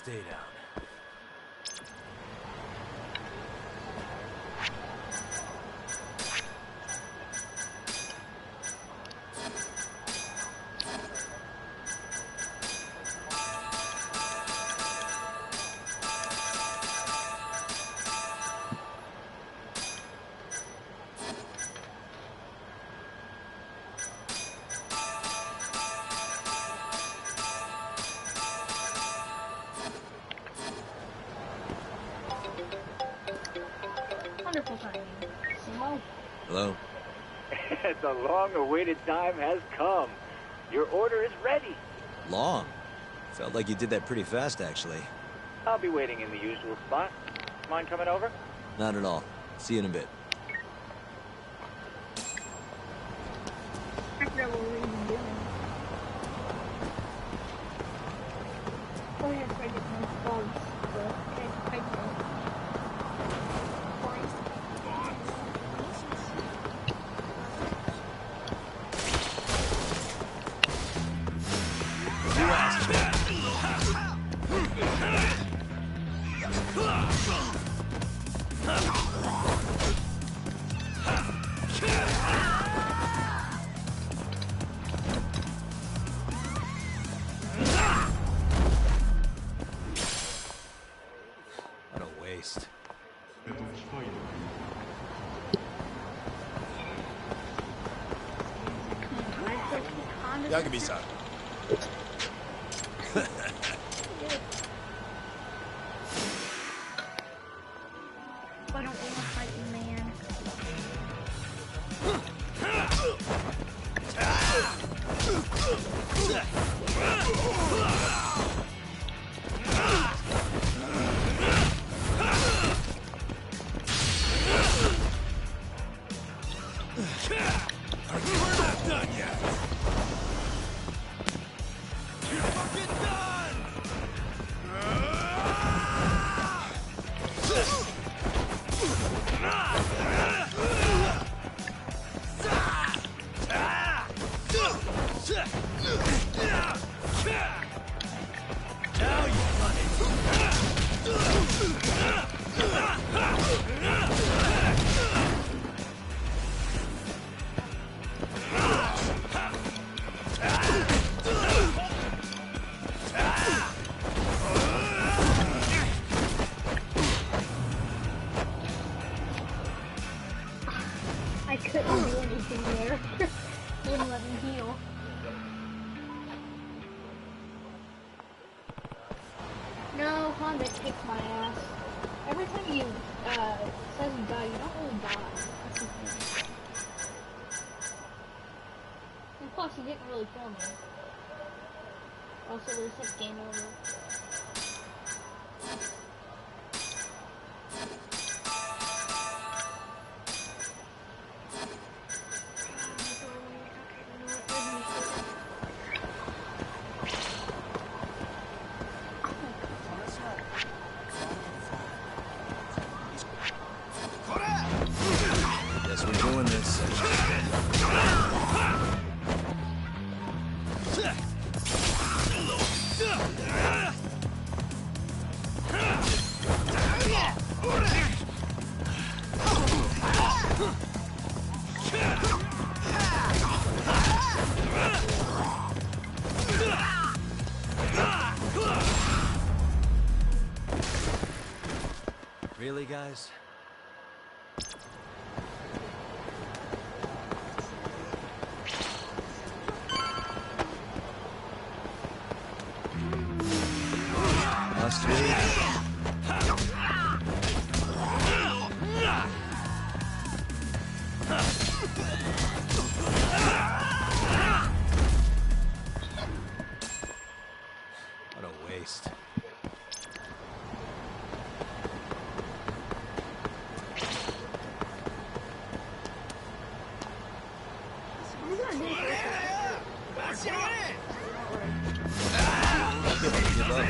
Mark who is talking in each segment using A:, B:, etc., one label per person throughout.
A: stay down.
B: Wonderful timing. Simo?
C: Hello?
D: The long-awaited time has come. Your order is ready.
C: Long? Felt like you did that pretty fast, actually.
D: I'll be waiting in the usual spot. Mind coming over?
C: Not at all. See you in a bit.
B: I forgot what we were even doing. Go ahead, try to get some bugs. Okay, I know.
C: What a waste.
A: Yagami-san.
B: I don't want to fight you, man.
A: We're not done yet. You're fucking done! Now you got
B: I couldn't do anything there. Wouldn't let me heal. No, Honda kicked my ass. Every time you, says you die, you don't really die. That's the thing. And plus, he didn't really kill me. Also, there's like game over.
C: Guess we're doing this. Really, guys? Last week. What a waste. Give up.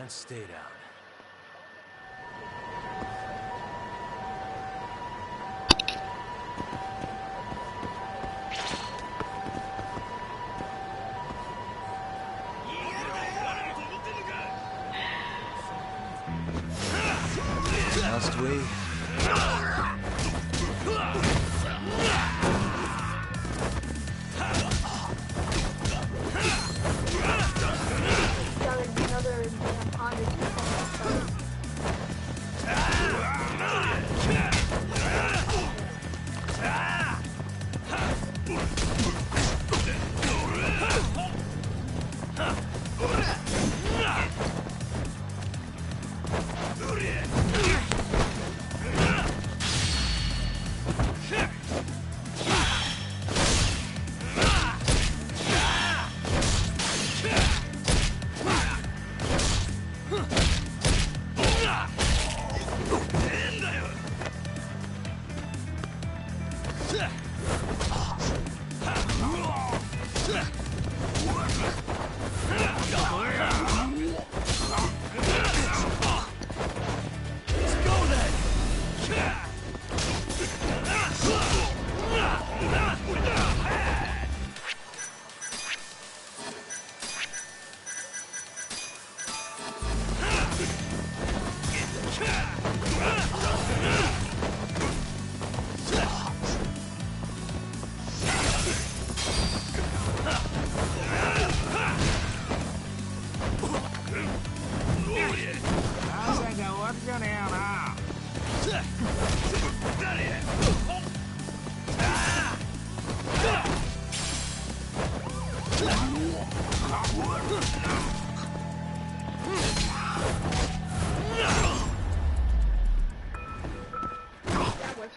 C: And stay down. Must we?
B: Another damn Honda.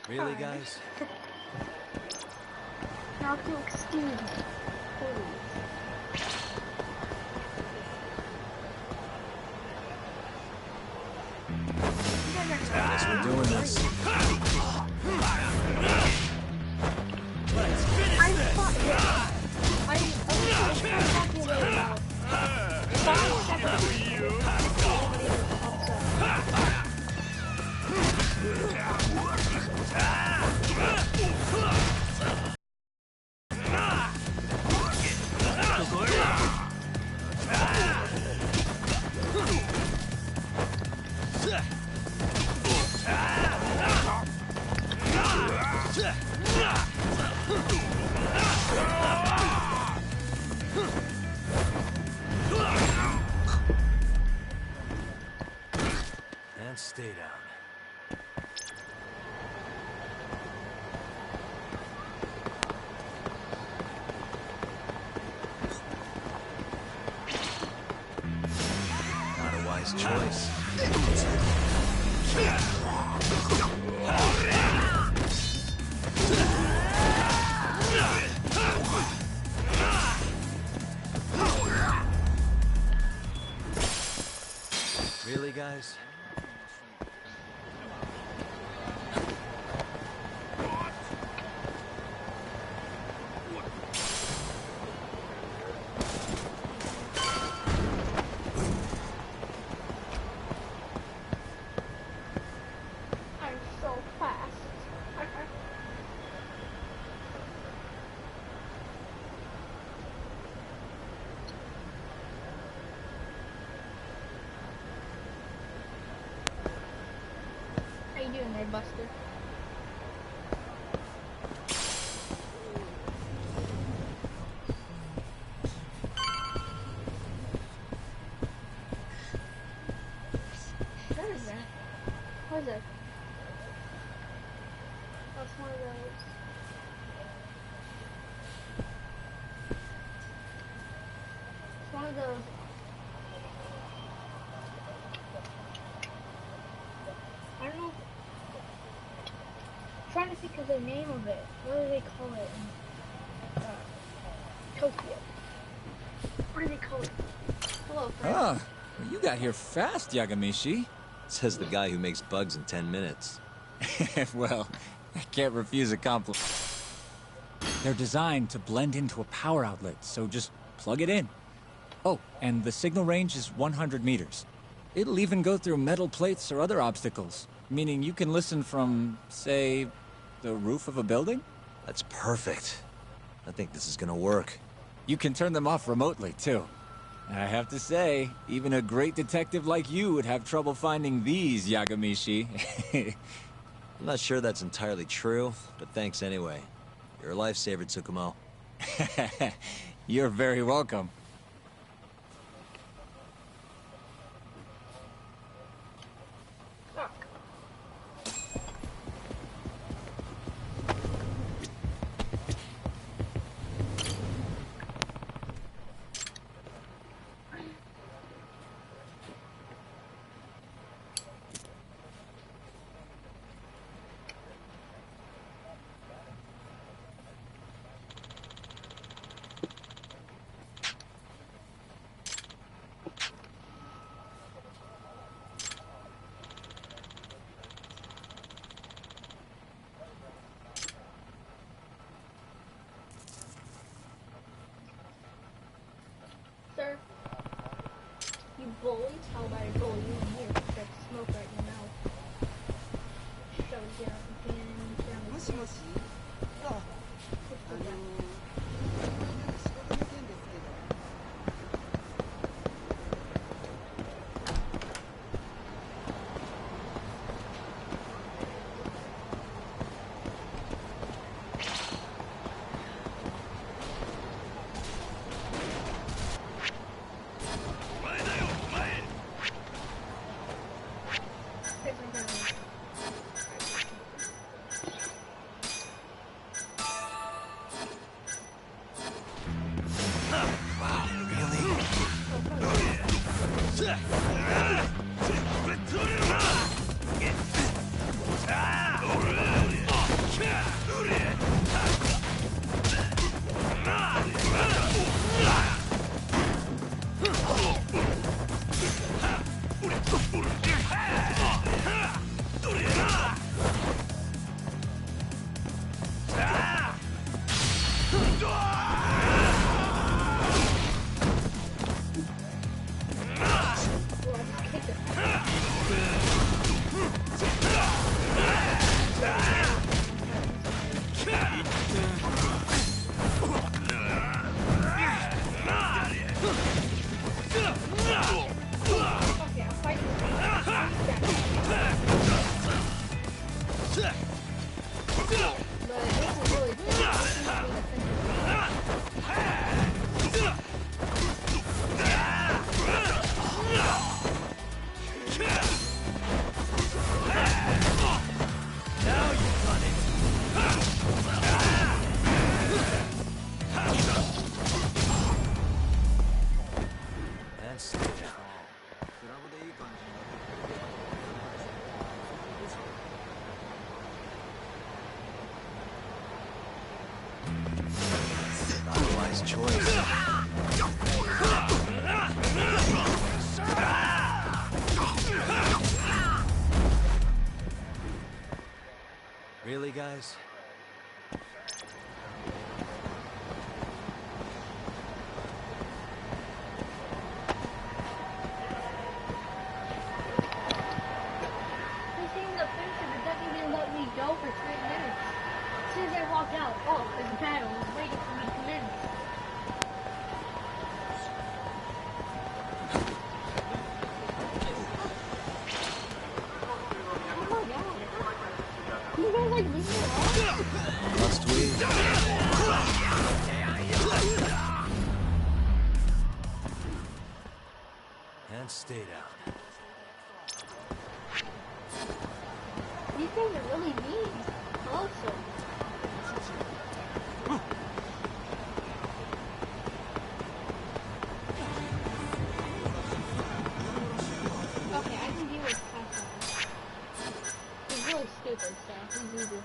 C: Really, guys?
B: Now to extend.
C: Guess we're doing this.
A: Let's finish this!
C: And stay down. Not a wise choice. Really, guys?
B: I'm so fast. How you doing there, Buster? What is that? What is it? That's one of those. It's one of those. I don't know. I'm trying to think of the name of it. What do they call it in Tokyo? What do they call it? Hello, friend.
E: Ah, well, you got here fast, Yagamishi.
C: Says the guy who makes bugs in 10 minutes.
E: Well, I can't refuse a compliment. They're designed to blend into a power outlet, so just plug it in. Oh, and the signal range is 100 meters. It'll even go through metal plates or other obstacles, meaning you can listen from, say, the roof of a building?
C: That's perfect. I think this is gonna work.
E: You can turn them off remotely, too. I have to say, even a great detective like you would have trouble finding these, Yagamishi.
C: I'm not sure that's entirely true, but thanks anyway. You're a lifesaver, Tsukumo.
E: You're very welcome.
B: Fuck. Sir, you bully? How about I bully you in here? Got smoke right in your mouth. So, yeah, you can turn the
F: もしもし。あ、仕事の件ですけど。
C: Really, guys?
B: They seemed to finish it, but Ducky didn't let me go for 3 minutes. As soon as I walked out, oh, there's a panel. Was waiting for me to come in. Oh my god. You guys like leave me alone?
C: Must we? And stay down.
B: These guys are really mean. Also. Okay, I can deal with Kasa. He's really stupid, so he's easy.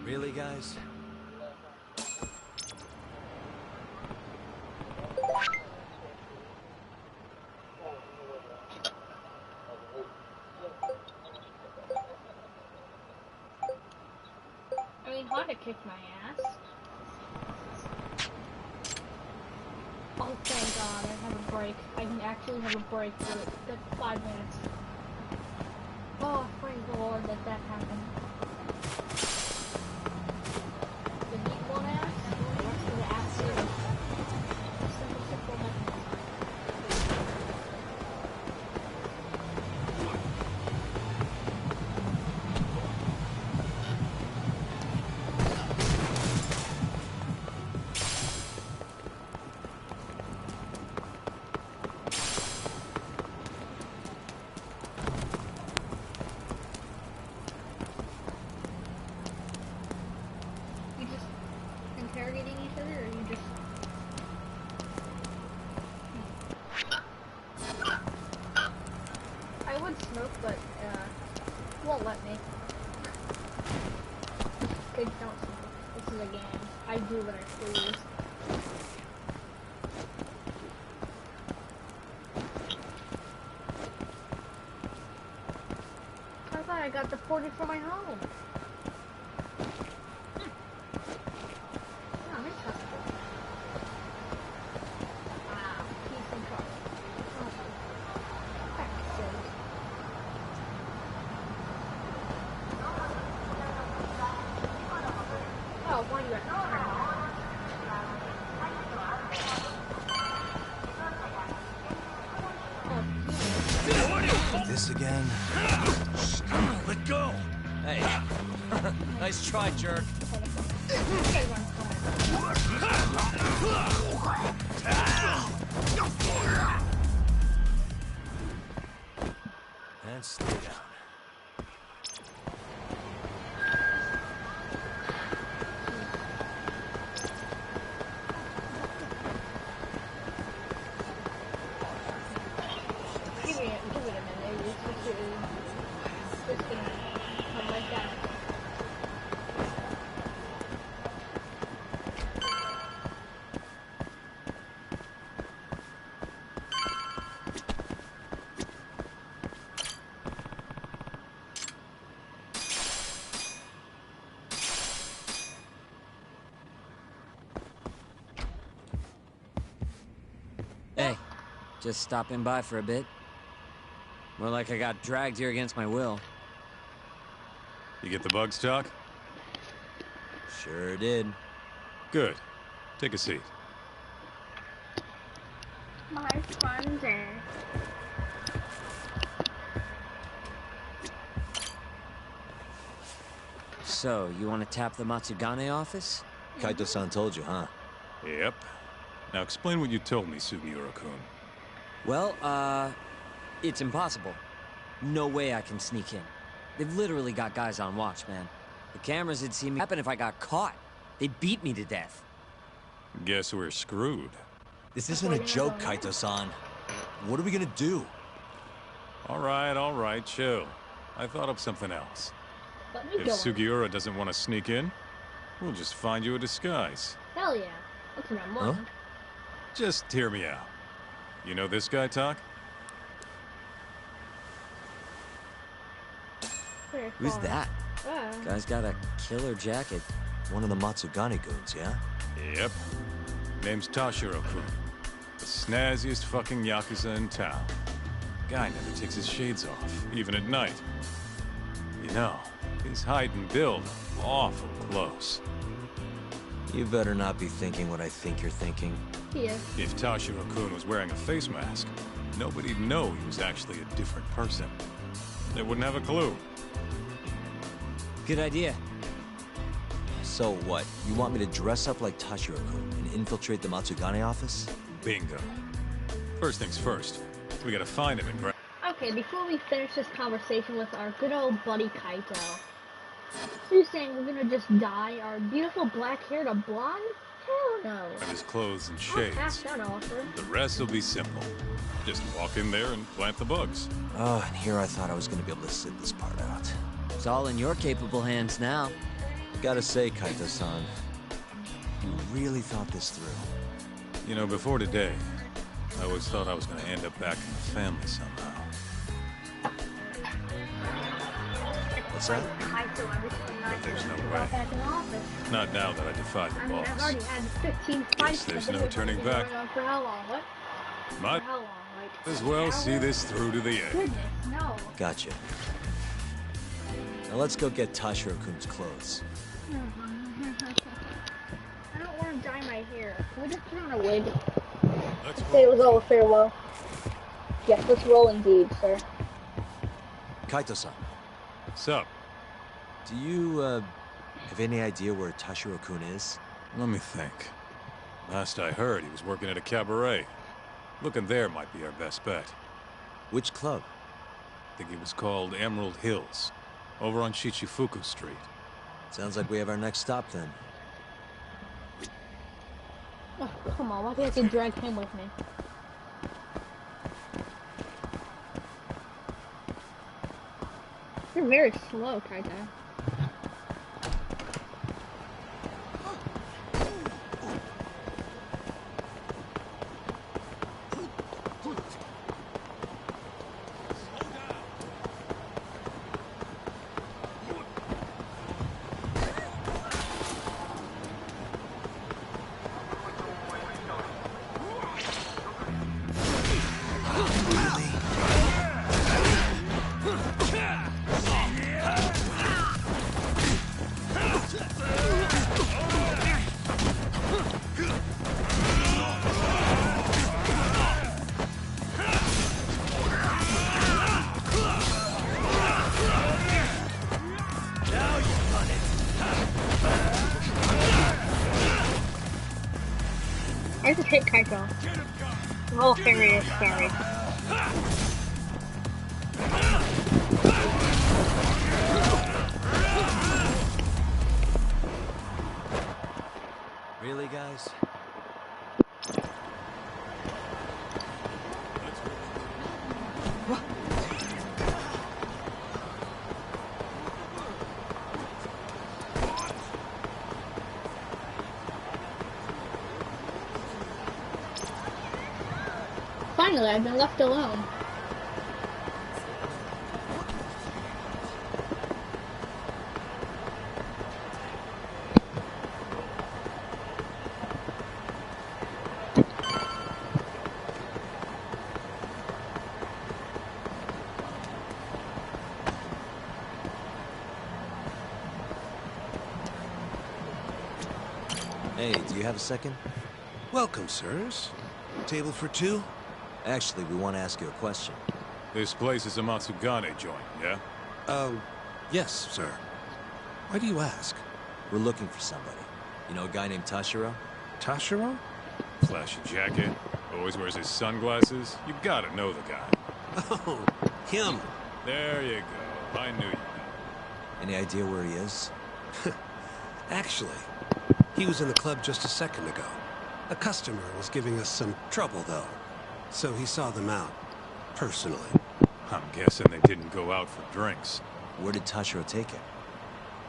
C: Really, guys?
B: I mean, Honda kicked my ass. Oh, thank God, I have a break. I can actually have a break for the 5 minutes. Oh, praise the Lord that that happened. The neat one ass, the rest of the ass too. Simple mechanism. You just interrogating each other, or you just... I would smoke, but, won't let me. Kids don't smoke. This is a game. I do what I please. I thought I got deported from my home. Oh, this sucks. Wow, peace and trust. Oh, heck's sake. Oh, why do you have to turn it on?
C: This again?
A: Let go!
C: Hey. Nice try, jerk. And stay down.
B: Give it a minute. It's just gonna come like that.
E: Hey, just stopping by for a bit. More like I got dragged here against my will.
G: You get the bugs, Doc?
C: Sure did.
G: Good. Take a seat.
B: My sponge.
E: So, you want to tap the Matsugane office?
C: Kaito-san told you, huh?
G: Yep. Now explain what you told me, Sugiura-kun.
E: Well, it's impossible. No way I can sneak in. They've literally got guys on watch, man. The cameras had seen me happen if I got caught. They'd beat me to death.
G: Guess we're screwed.
C: This isn't a joke, Kaito-san. What are we gonna do?
G: All right, chill. I thought of something else.
B: Let me
G: If
B: go.
G: Sugiura doesn't want to sneak in, we'll just find you a disguise.
B: Hell yeah. That's what I'm
C: Huh?
B: on.
G: Just hear me out. You know this guy, Talk?
B: very
E: Who's
B: far.
E: that?
B: Ah.
E: Guy's got a killer jacket.
C: One of the Matsugane goons, yeah?
G: Yep. Name's Tashiro-kun. The snazziest fucking Yakuza in town. Guy never takes his shades off, even at night. You know, his height and build are awful close.
C: You better not be thinking what I think you're thinking.
B: Yeah.
G: If Tashiro-kun was wearing a face mask, nobody'd know he was actually a different person. They wouldn't have a clue.
E: Good idea.
C: So what? You want me to dress up like Tashiro-kun and infiltrate the Matsugane office?
G: Bingo. First things first, we gotta find him and grab.
B: Okay, before we finish this conversation with our good old buddy Kaito, you're saying we're gonna just dye our beautiful black hair to blonde? Hell no.
G: his clothes and
B: I'll pass
G: shades.
B: that offer.
G: The rest will be simple. Just walk in there and plant the bugs.
C: Oh, and here I thought I was gonna be able to sit this part out.
E: It's all in your capable hands now.
C: Gotta say, Kaito-san, you really thought this through.
G: You know, before today, I always thought I was gonna end up back in the family somehow.
C: What's that?
B: Kaito every single night.
G: But there's no
B: Go
G: way.
B: back in the office.
G: Not now that I defied the
B: I mean, I've
G: boss.
B: already had 15 fights.
G: there's
B: with
G: no
B: this
G: turning
B: thing
G: back.
B: going on For how long? What?
G: Might
B: For how long? Like,
G: as well
B: an
G: see
B: hour?
G: this through to the end.
B: Goodness, no.
C: Gotcha. Now let's go get Tashiro-kun's clothes.
B: I don't want to dye my hair. Can we just put on a wig?
G: Let's
B: Say it
G: roll.
B: was all a farewell. Yes, let's roll indeed, sir.
C: Kaito-san,
G: Sup?
C: do you, have any idea where Tashiro-kun is?
G: Let me think. Last I heard, he was working at a cabaret. Looking there might be our best bet.
C: Which club?
G: I think it was called Emerald Hills, over on Shichifuku Street.
C: Sounds like we have our next stop then.
B: Oh, come on, why do you have to drag him with me? You're very slow, Kaito. I just hit Kaito. Oh, furious, sorry.
C: Really, guys?
B: Finally, I've been left alone.
C: Hey, do you have a second?
A: Welcome, sirs. Table for two?
C: Actually, we want to ask you a question.
G: This place is a Matsugane joint, yeah?
A: Yes, sir. Why do you ask?
C: We're looking for somebody. You know a guy named Tashiro?
A: Tashiro?
G: Flashy jacket, always wears his sunglasses. You gotta know the guy.
A: Oh, him.
G: There you go. I knew you.
C: Any idea where he is?
A: Actually, he was in the club just a second ago. A customer was giving us some trouble, though. So he saw them out, personally.
G: I'm guessing they didn't go out for drinks.
C: Where did Tashiro take him?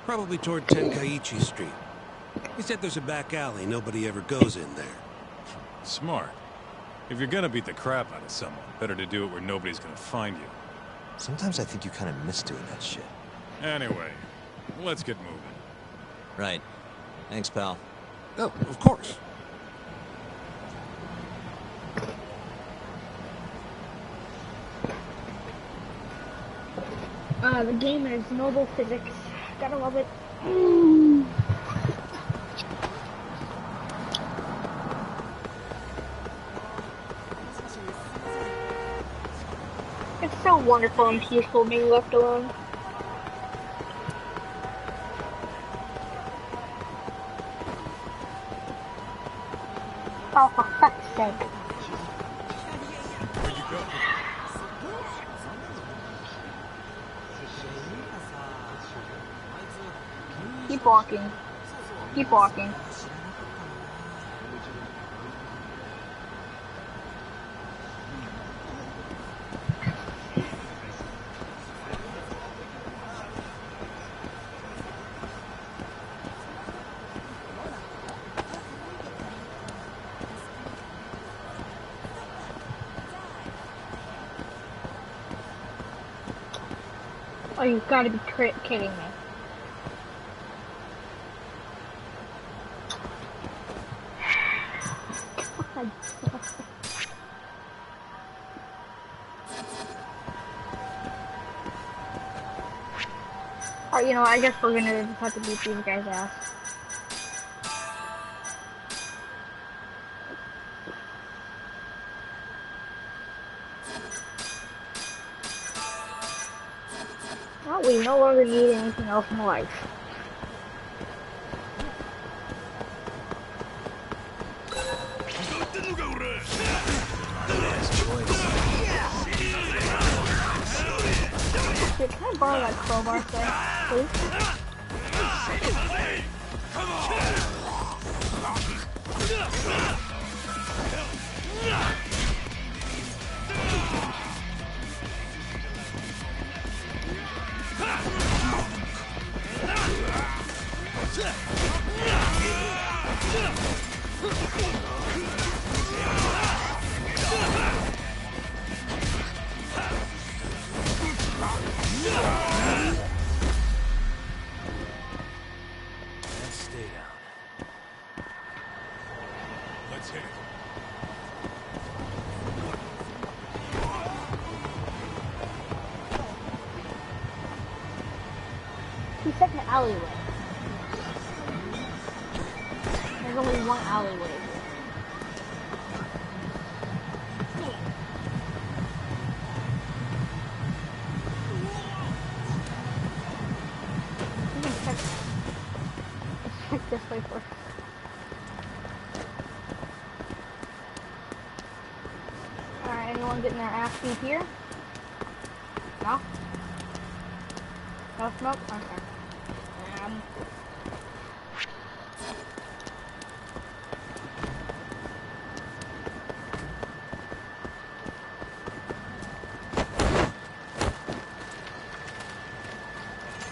A: Probably toward Tenkaichi Street. He said there's a back alley, nobody ever goes in there.
G: Smart. If you're gonna beat the crap out of someone, better to do it where nobody's gonna find you.
C: Sometimes I think you kind of miss doing that shit.
G: Anyway, let's get moving.
C: Right. Thanks, pal.
A: Oh, of course.
B: The game is noble physics. Gotta love it. It's so wonderful and peaceful being left alone. Oh, for fuck's sake.
G: Where'd you go?
B: Keep walking. Keep walking. Oh, you've got to be kidding me. God. Alright, you know what, I guess we're gonna just have to beat these guys' ass. Well, we no longer need anything else in life. Dude, can I borrow that crowbar, sir? Please?
G: Let's stay down. Let's hit it.
B: He said an alleyway. There's only one alleyway here. Let's check this way first. Alright, anyone getting their ass beat here? No? No smoke? Okay.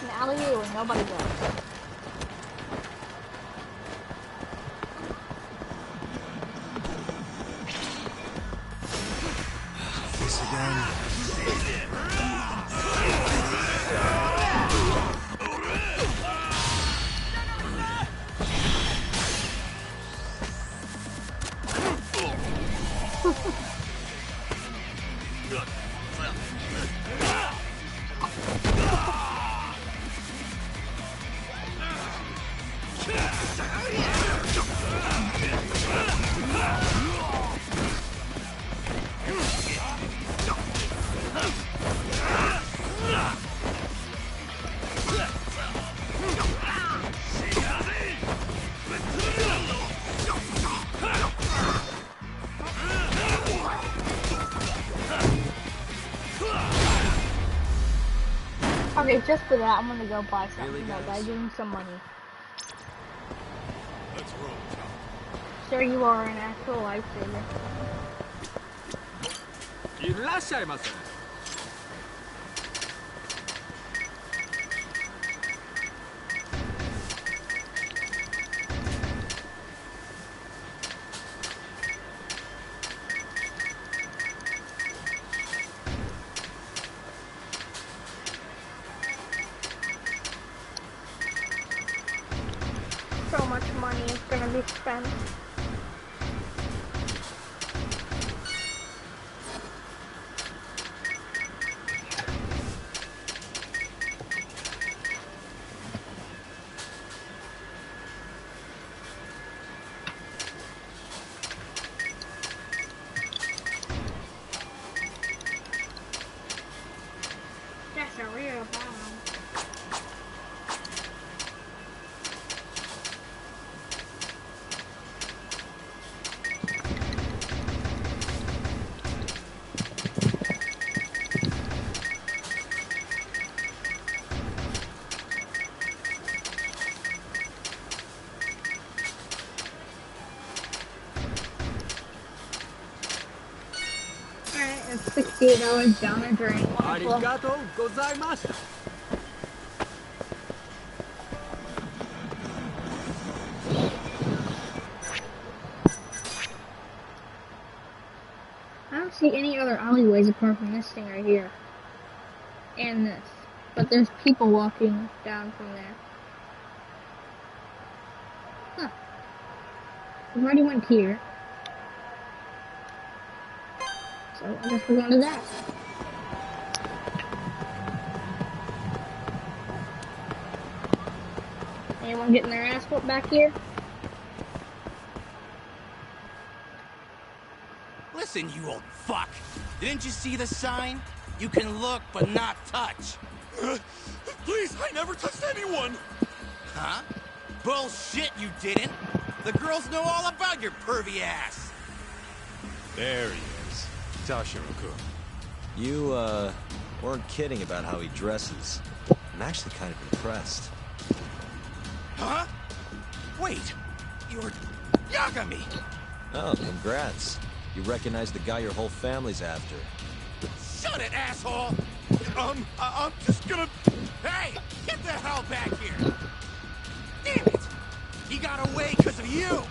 B: An alleyway where nobody goes.
A: This again.
B: Okay, just for that, I'm gonna go buy something. That guy, give him some money.
G: Let's roll, Tom.
B: Sir, you are an actual lifesaver.
H: いらっしゃいませ。
B: the expense. That's a real bomb. Alright, it's $68 down the drain. Wonderful.
H: Arigato gozaimasu.
B: I don't see any other alleyways apart from this thing right here. And this. But there's people walking down from there. Huh. I've already went here. So I guess we're going to that. Anyone getting their ass whooped back here?
I: Listen, you old fuck. Didn't you see the sign? You can look, but not touch.
G: Please, I never touched anyone!
I: Huh? Bullshit, you didn't. The girls know all about your pervy ass.
G: There he is. Tashiro-kun.
C: You, weren't kidding about how he dresses. I'm actually kind of impressed.
I: Huh? Wait, you're Yagami.
C: Oh, congrats. You recognize the guy your whole family's after.
I: Shut it, asshole. I'm just gonna... Hey, get the hell back here. Damn it. He got away because of you.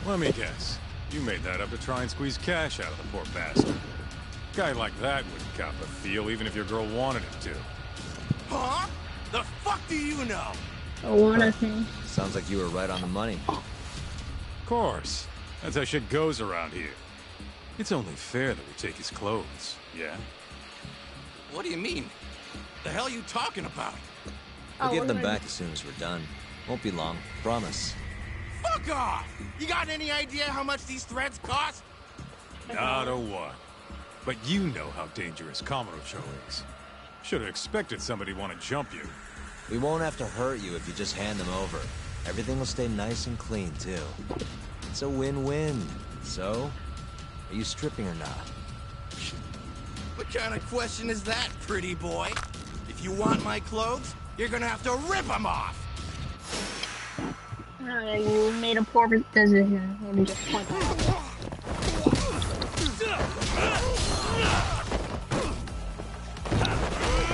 G: Let me guess. You made that up to try and squeeze cash out of the poor bastard. Guy like that wouldn't cop a feel even if your girl wanted him to.
I: Huh? The fuck do you know?
B: A water thing.
C: Sounds like you were right on the money.
G: Of course. That's how shit goes around here. It's only fair that we take his clothes, yeah?
I: What do you mean? The hell are you talking about?
C: We'll give
B: we're
C: them
B: gonna-
C: back as soon as we're done. Won't be long. Promise.
I: Fuck off! You got any idea how much these threads cost?
G: Not a what. But you know how dangerous Kamurocho is. Should have expected somebody want to jump you.
C: We won't have to hurt you if you just hand them over. Everything will stay nice and clean, too. It's a win-win. So, are you stripping or not?
I: What kind of question is that, pretty boy? If you want my clothes, you're gonna have to rip them off!
B: Alright, you made a poor decision. Let me just point that out.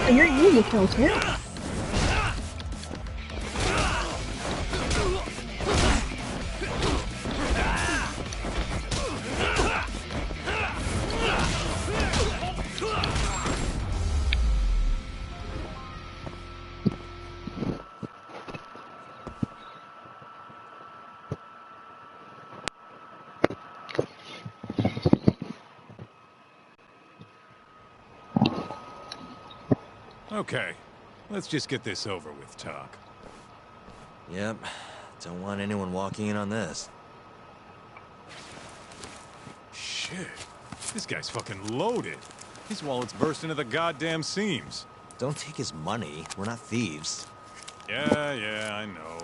B: Oh, you're easy kill too.
G: Okay, let's just get this over with, Talk.
C: Yep. Don't want anyone walking in on this.
G: Shit. This guy's fucking loaded. His wallet's burst into the goddamn seams.
C: Don't take his money. We're not thieves.
G: Yeah, I know.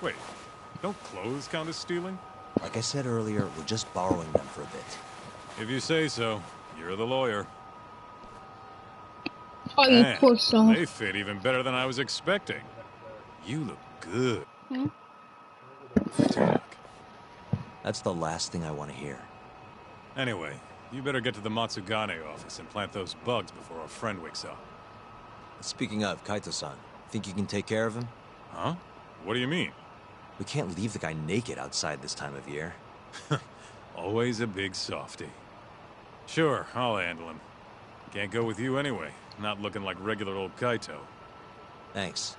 G: Wait, don't clothes count as stealing?
C: Like I said earlier, we're just borrowing them for a bit.
G: If you say so. You're the lawyer.
B: Oh, you
G: Man,
B: poor soul.
G: they fit even better than I was expecting. You look good.
B: Hmm?
G: Talk.
C: That's the last thing I want to hear.
G: Anyway, you better get to the Matsugane office and plant those bugs before our friend wakes up.
C: Speaking of, Kaito-san, think you can take care of him?
G: Huh? What do you mean?
C: We can't leave the guy naked outside this time of year.
G: Always a big softy. Sure, I'll handle him. Can't go with you anyway. Not looking like regular old Kaito.
C: Thanks.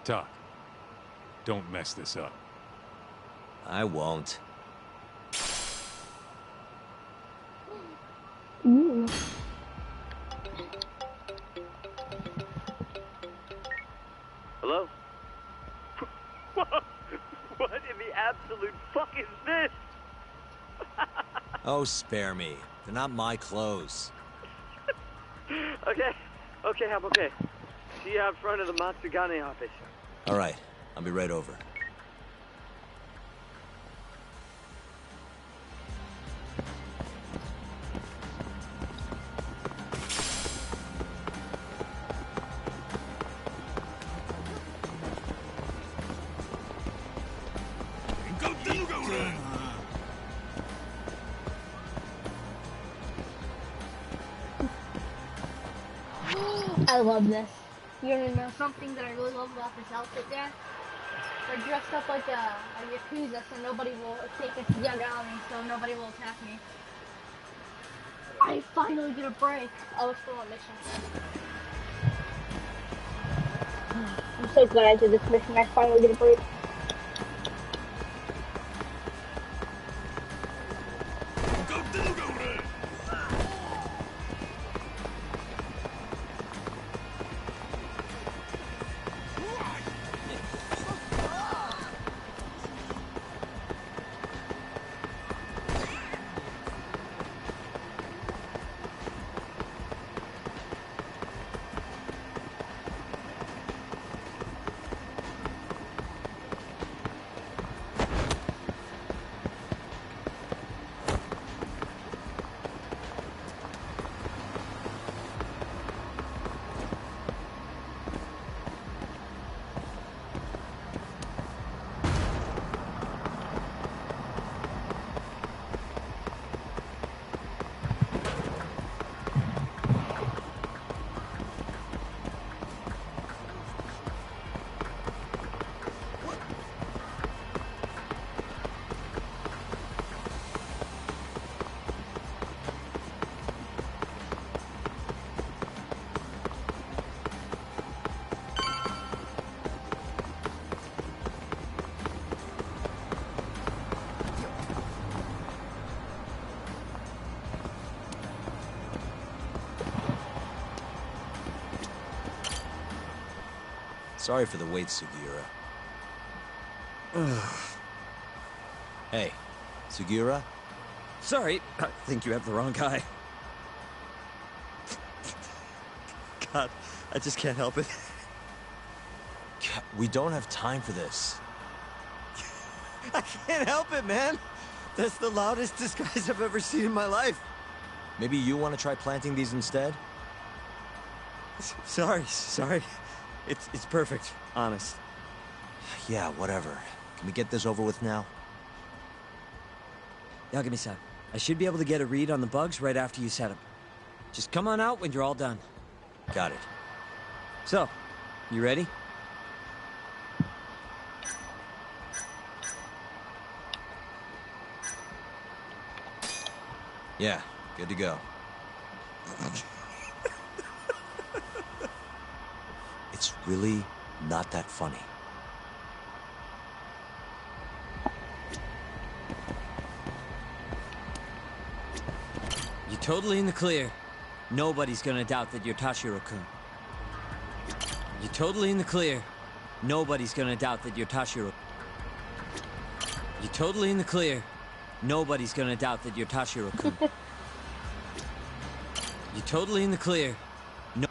G: Talk. Don't mess this up.
C: I won't.
B: Ooh.
D: Hello? What in the absolute fuck is this?
C: Oh, spare me. They're not my clothes.
D: Okay, I'm okay. See you out front of the Matsugane office.
C: All right, I'll be right over.
B: I love this. You wanna know something that I really love about this outfit, Dad? We're dressed up like a Yakuza, so nobody will take us Yagami, so nobody will attack me. I finally get a break. Oh, it's still on mission. I'm so glad I did this mission. I finally get a break.
C: Sorry for the wait, Sugiura. Hey, Sugiura?
E: Sorry, I think you have the wrong guy. God, I just can't help it.
C: We don't have time for this.
E: I can't help it, man. That's the loudest disguise I've ever seen in my life.
C: Maybe you want to try planting these instead?
E: Sorry. It's perfect, honest.
C: Yeah, whatever. Can we get this over with now?
E: Yagami-san, I should be able to get a read on the bugs right after you set them. Just come on out when you're all done.
C: Got it.
E: So, you ready?
C: Yeah, good to go. It's really not that funny.
E: You're totally in the clear. Nobody's gonna doubt that you're Tashiro-kun. You're totally in the clear. Nobody's gonna doubt that you're Tashiro. You're totally in the clear. Nobody's gonna doubt that you're Tashiro-kun. You're totally in the clear. No.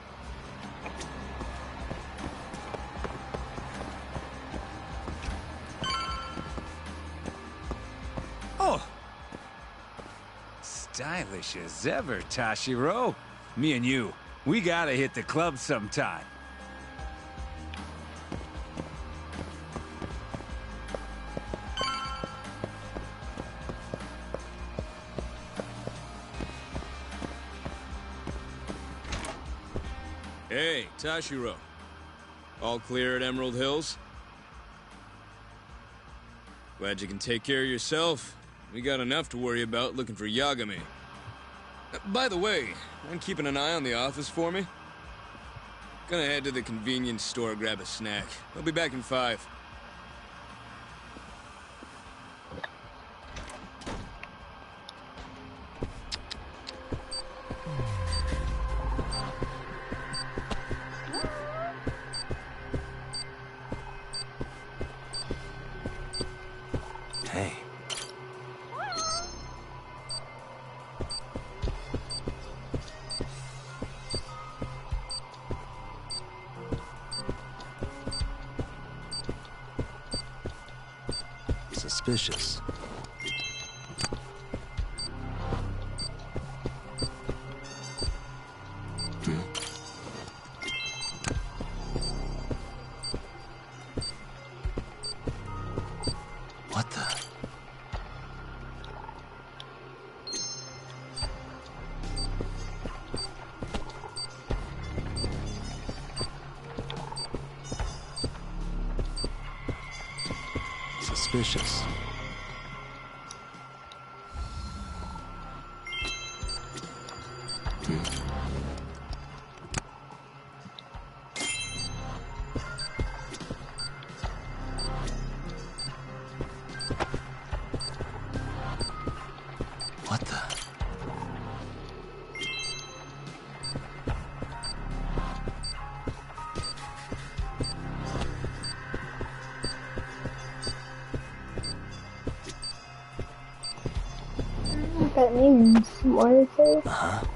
H: Oh! Stylish as ever, Tashiro. Me and you, we gotta hit the club sometime.
J: Hey, Tashiro. All clear at Emerald Hills? Glad you can take care of yourself. We got enough to worry about looking for Yagami. By the way, mind keeping an eye on the office for me? Gonna head to the convenience store, grab a snack. I'll be back in 5.
C: Suspicious. What the? Suspicious. What the?
B: What that means? What is it?
C: Uh-huh.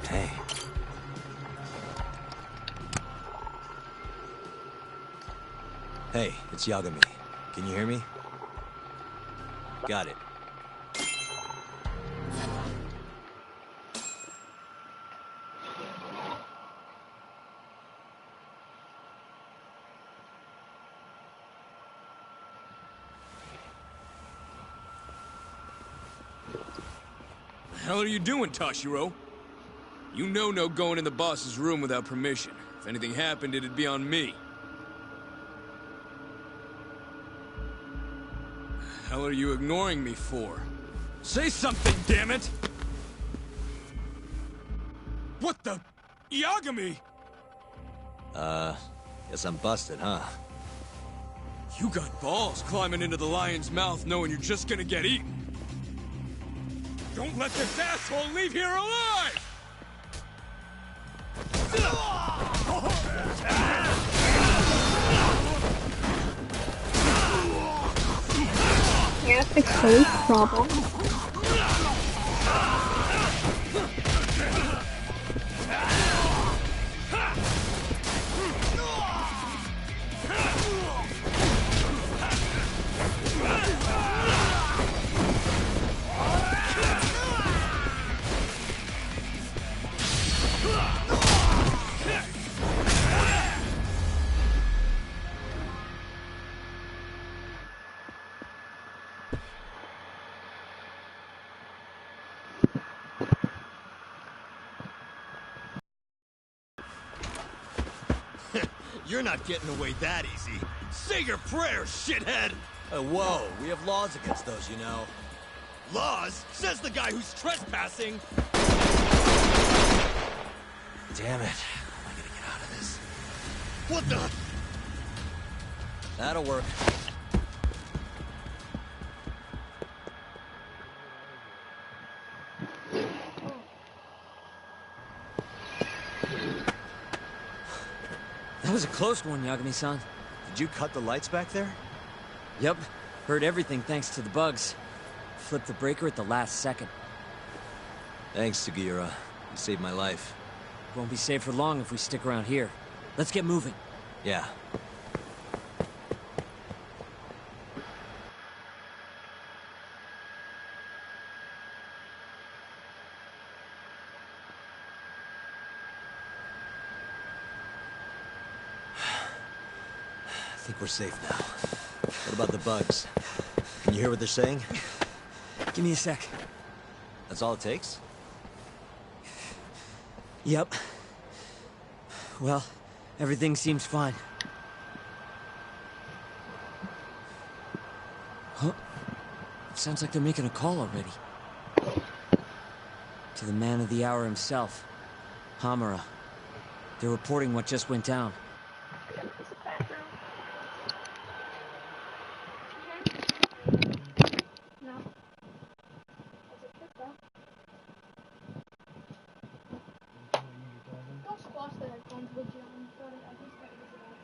C: Hey. Hey, it's Yagami. Can you hear me? Got it.
J: The hell are you doing, Toshiro? You know no going in the boss's room without permission. If anything happened, it'd be on me. The hell are you ignoring me for? Say something, damn it! What the... Yagami!
C: Guess I'm busted, huh?
J: You got balls climbing into the lion's mouth knowing you're just gonna get eaten. Don't let this asshole leave here alive!
B: Yeah, fix those problems.
I: You're not getting away that easy. Say your prayers, shithead!
C: Whoa, we have laws against those, you know.
I: Laws? Says the guy who's trespassing!
C: Damn it. How am I gonna get out of this?
I: What the?
C: That'll work.
E: That was a close one, Yagami-san.
C: Did you cut the lights back there?
E: Yep. Heard everything thanks to the bugs. Flipped the breaker at the last second.
C: Thanks, Sugiura. You saved my life.
E: Won't be safe for long if we stick around here. Let's get moving.
C: Yeah. think we're safe now. What about the bugs? Can you hear what they're saying?
E: Give me a sec.
C: That's all it takes?
E: Yep. Well, everything seems fine. Huh? Sounds like they're making a call already. To the man of the hour himself, Hamura. They're reporting what just went down.
B: No. Don't squash the headphones, would you? I'm sorry, I just gotta use the bathroom.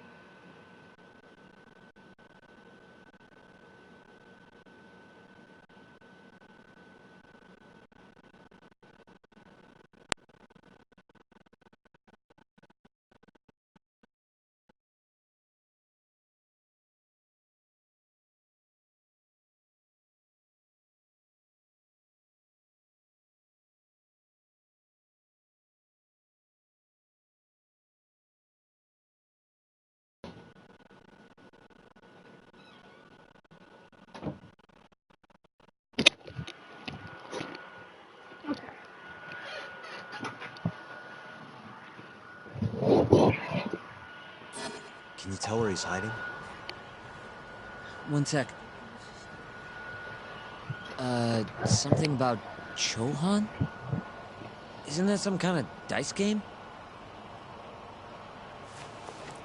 C: Can you tell where he's hiding?
E: One sec. Something about Chohan? Isn't that some kind of dice game?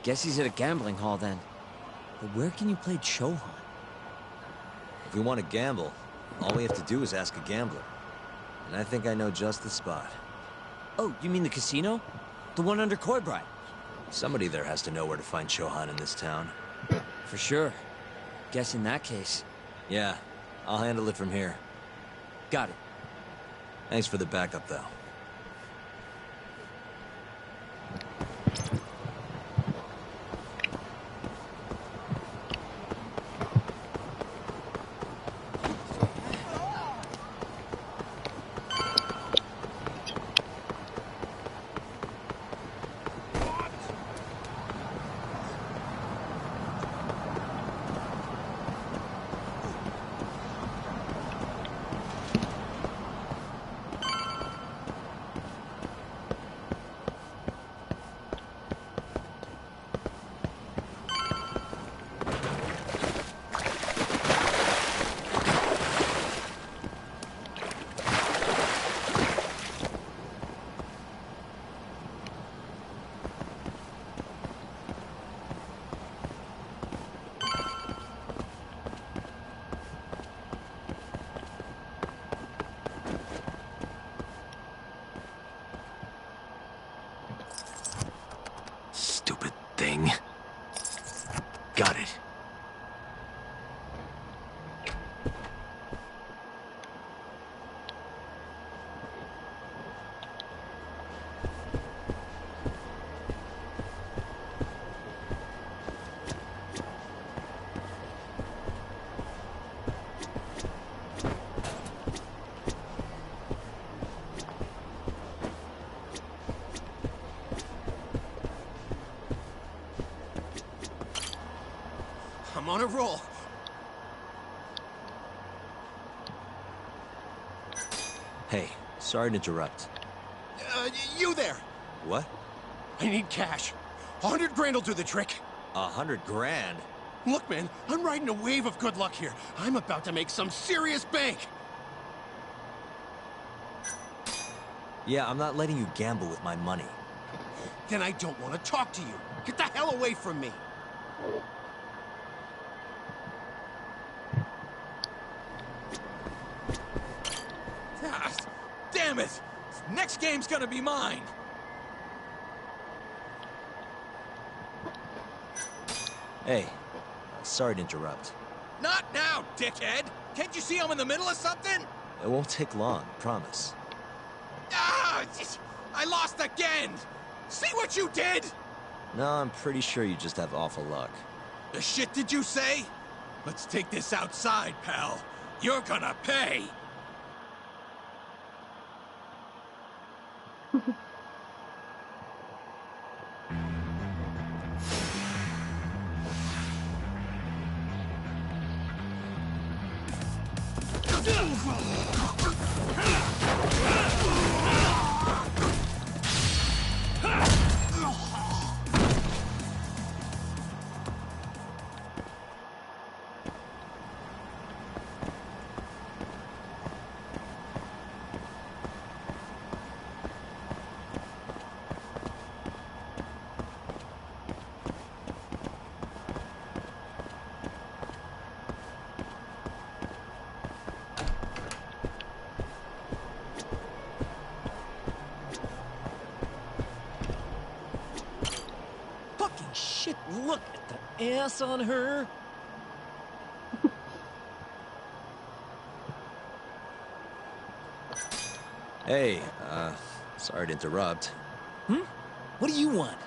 E: Guess he's at a gambling hall then. But where can you play Chohan?
C: If we want to gamble, all we have to do is ask a gambler. And I think I know just the spot.
E: Oh, you mean the casino? The one under Koibride?
C: Somebody there has to know where to find Chohan in this town.
E: For sure. Guess in that case.
C: Yeah, I'll handle it from here.
E: Got it.
C: Thanks for the backup, though. Stupid thing. Got it.
I: I'm on a roll.
C: Hey, sorry to interrupt.
I: You there!
C: What?
I: I need cash. 100 grand will do the trick.
C: 100 grand?
I: Look, man, I'm riding a wave of good luck here. I'm about to make some serious bank.
C: Yeah, I'm not letting you gamble with my money.
I: Then I don't want to talk to you. Get the hell away from me. Ah, damn it! Next game's gonna be mine.
C: Hey, sorry to interrupt.
I: Not now, dickhead! Can't you see I'm in the middle of something?
C: It won't take long, promise.
I: Ah! I lost again! See what you did?
C: No, I'm pretty sure you just have awful luck.
I: The shit did you say? Let's take this outside, pal. You're gonna pay!
E: Fucking shit, look at the ass on her.
C: Hey, sorry to interrupt.
E: What do you want?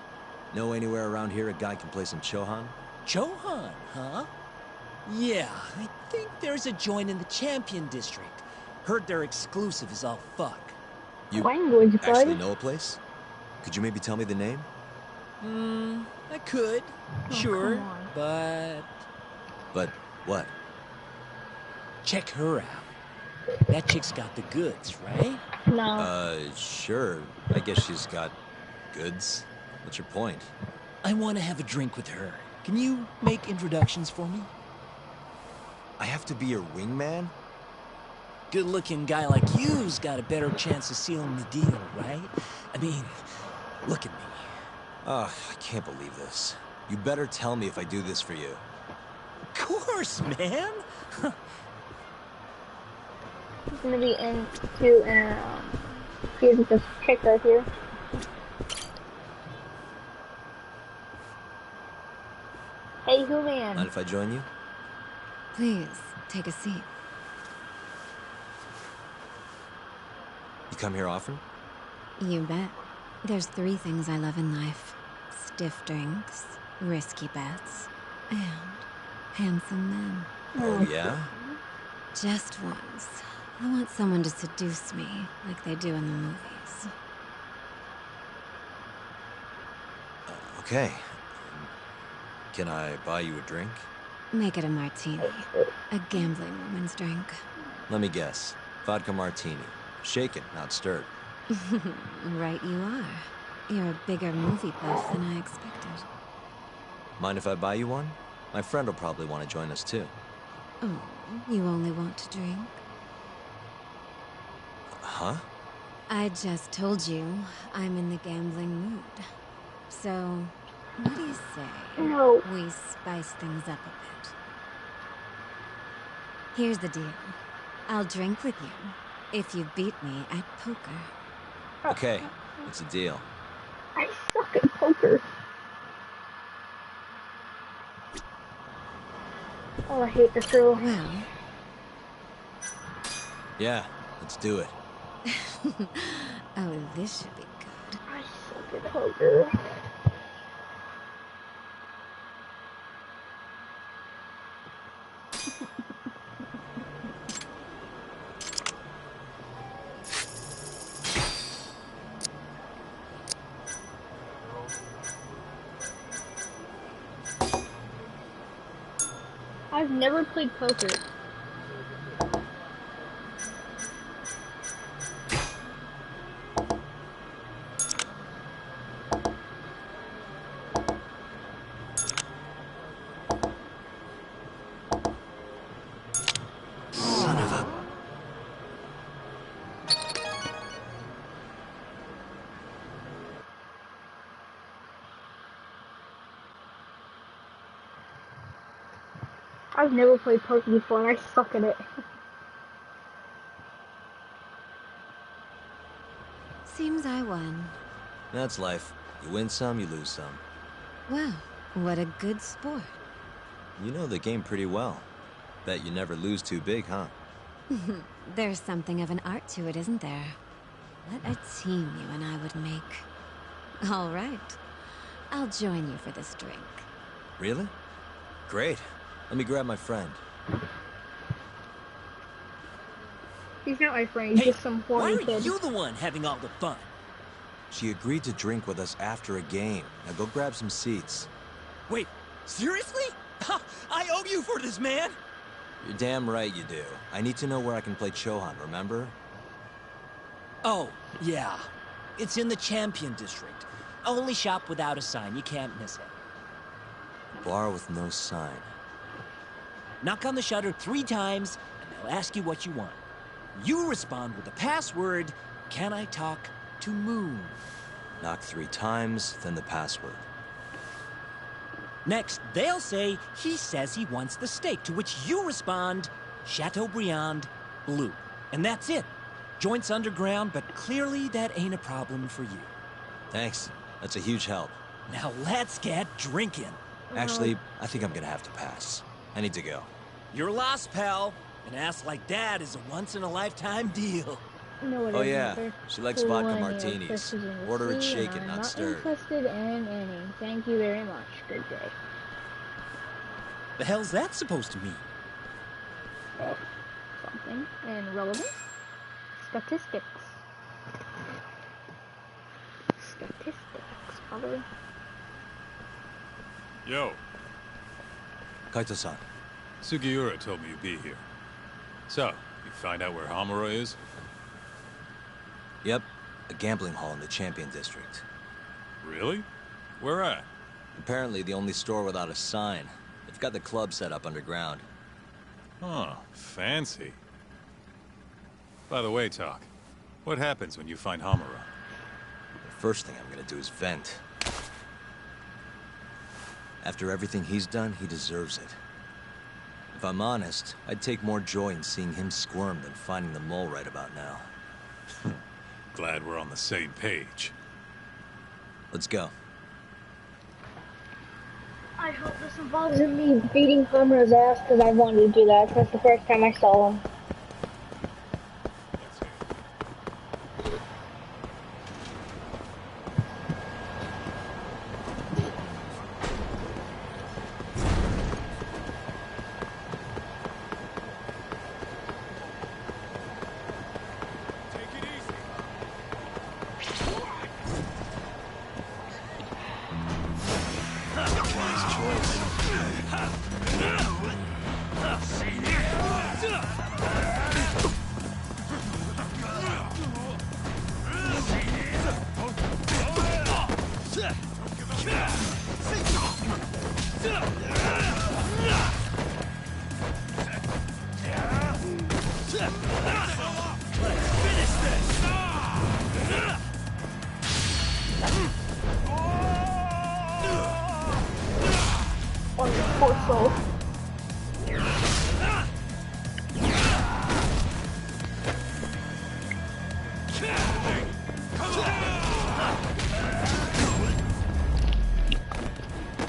C: Know anywhere around here a guy can play some Chohan?
E: Chohan, huh? Yeah, I think there's a joint in the Champion District. Heard their exclusive is all fuck.
C: You
B: Language,
C: actually
B: bud.
C: know a place? Could you maybe tell me the name?
E: I could. Sure,
B: come on.
E: but...
C: But what?
E: check her out. That chick's got the goods, right?
B: No.
C: Sure. I guess she's got goods. What's your point?
E: I want to have a drink with her. Can you make introductions for me?
C: I have to be your wingman?
E: Good-looking guy like you's got a better chance of sealing the deal, right? I mean, look at me.
C: Ugh, I can't believe this. You better tell me if I do this for you.
E: Of course, man!
B: He's gonna be into here's this chick right here. Hey, who man?
C: Mind if I join you?
K: Please, take a seat.
C: You come here often?
K: You bet. There's 3 things I love in life. Stiff drinks, risky bets, and handsome men.
C: Oh, yeah?
K: Just once. I want someone to seduce me, like they do in the movies.
C: Okay. Can I buy you a drink?
K: Make it a martini. A gambling woman's drink.
C: Let me guess. Vodka martini. Shaken, not stirred.
K: Right you are. You're a bigger movie buff than I expected.
C: Mind if I buy you one? My friend will probably want to join us too.
K: Oh, you only want to drink?
C: Huh?
K: I just told you I'm in the gambling mood. So, what do you say
B: No.
K: we spice things up a bit? Here's the deal. I'll drink with you if you beat me at poker.
C: Okay, it's a deal.
B: I suck at poker. Oh, I hate this girl.
K: Well,
C: Yeah, let's do it.
K: oh, this should be good.
B: I suck at poker. I've never played poker.
C: Son of a...
B: I've never played poker before and I suck at it.
K: Seems I won.
C: That's life. You win some, you lose some.
K: Well, what a good sport.
C: You know the game pretty well. Bet you never lose too big, huh?
K: There's something of an art to it, isn't there? What a team you and I would make. All right. I'll join you for this drink.
C: Really? Great. Let me grab my friend.
B: He's not my friend, he's
E: Hey,
B: just some
E: why
B: horny
E: are
B: kid.
E: you the one having all the fun?
C: She agreed to drink with us after a game. Now go grab some seats.
E: Wait, seriously? I owe you for this, man!
C: You're damn right you do. I need to know where I can play Chohan, remember?
L: Oh, yeah. It's in the Champion District. Only shop without a sign. You can't miss it.
C: Bar with no sign.
L: Knock on the shutter 3 times, and they'll ask you what you want. You respond with the password, "Can I talk to Moon?"
C: Knock 3 times, then the password.
L: Next, they'll say, "He says he wants the steak," to which you respond, "Chateaubriand Blue." And that's it. Joint's underground, but clearly that ain't a problem for you.
C: Thanks. That's a huge help.
L: Now let's get drinking.
C: Actually, I think I'm gonna have to pass. I need to go.
L: You're lost, pal. An ass like that is a once-in-a-lifetime deal.
B: No, it
C: Oh
B: isn't.
C: yeah,
B: There's
C: she likes
B: too
C: vodka
B: many
C: martinis.
B: fishes in the
C: Order it
B: sea,
C: shaken,
B: and
C: not
B: I'm
C: stirred.
B: not interested in any. Thank you very much. Good day.
L: The hell's that supposed to mean?
B: Something irrelevant. Statistics. Statistics, probably.
G: Yo,
C: Kaito-san.
G: Sugiura told me you'd be here. So, you find out where Hamura is?
C: Yep, a gambling hall in the Champion District.
G: Really? Where at?
C: Apparently the only store without a sign. They've got the club set up underground.
G: Huh, fancy. By the way, Talk, what happens when you find Hamura?
C: The first thing I'm gonna do is vent. After everything he's done, he deserves it. If I'm honest, I'd take more joy in seeing him squirm than finding the mole right about now.
G: Glad we're on the same page.
C: Let's go.
B: I hope this involves me beating Hamura's ass because I wanted to do that. That's the first time I saw him. On the torso.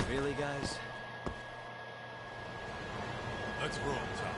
C: Really, guys?
G: Let's roll, Talk.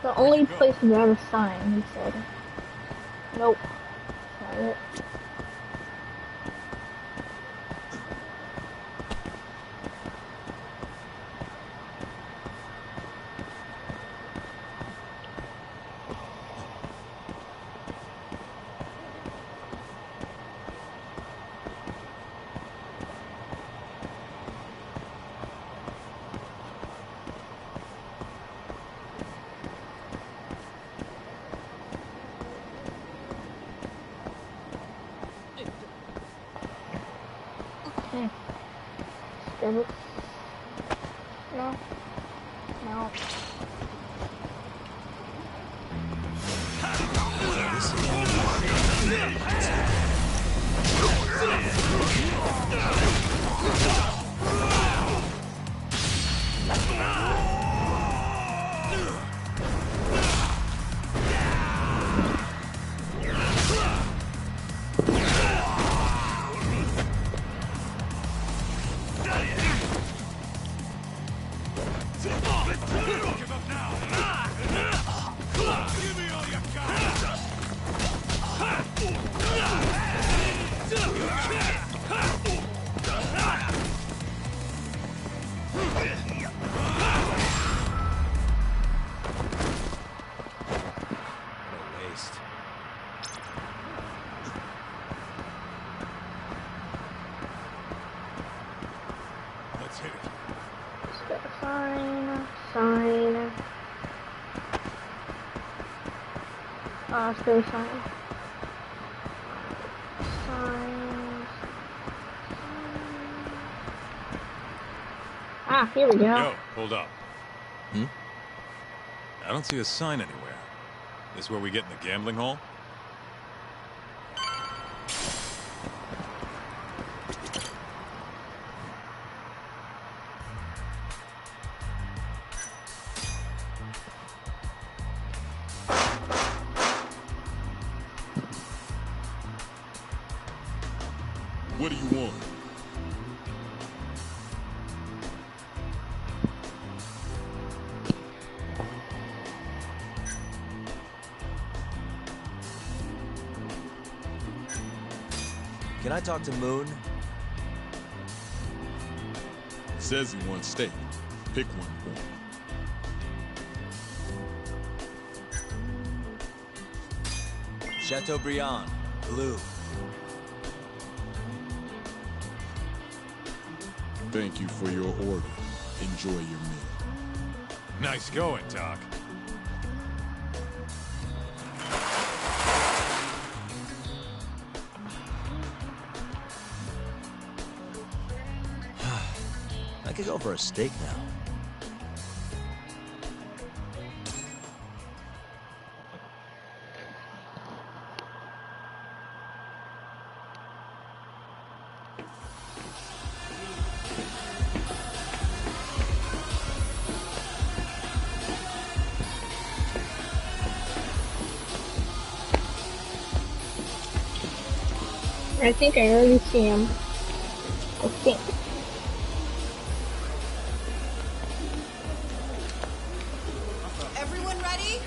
B: The only place without a sign, he said. Nope. Not it. Stab it. No. No. Stay signs. Signs. Ah, here we go.
G: Yo, hold up.
C: Hmm?
G: I don't see a sign anywhere. This where we get in the gambling hall?
M: What do you want?
C: Can I talk to Moon?
M: Says he wants steak. Pick one for him.
C: Chateaubriand, blue.
M: Thank you for your order. Enjoy your meal.
G: Nice going, Doc.
C: I could go for a steak now.
B: I think I already see him. I think.
F: Everyone ready?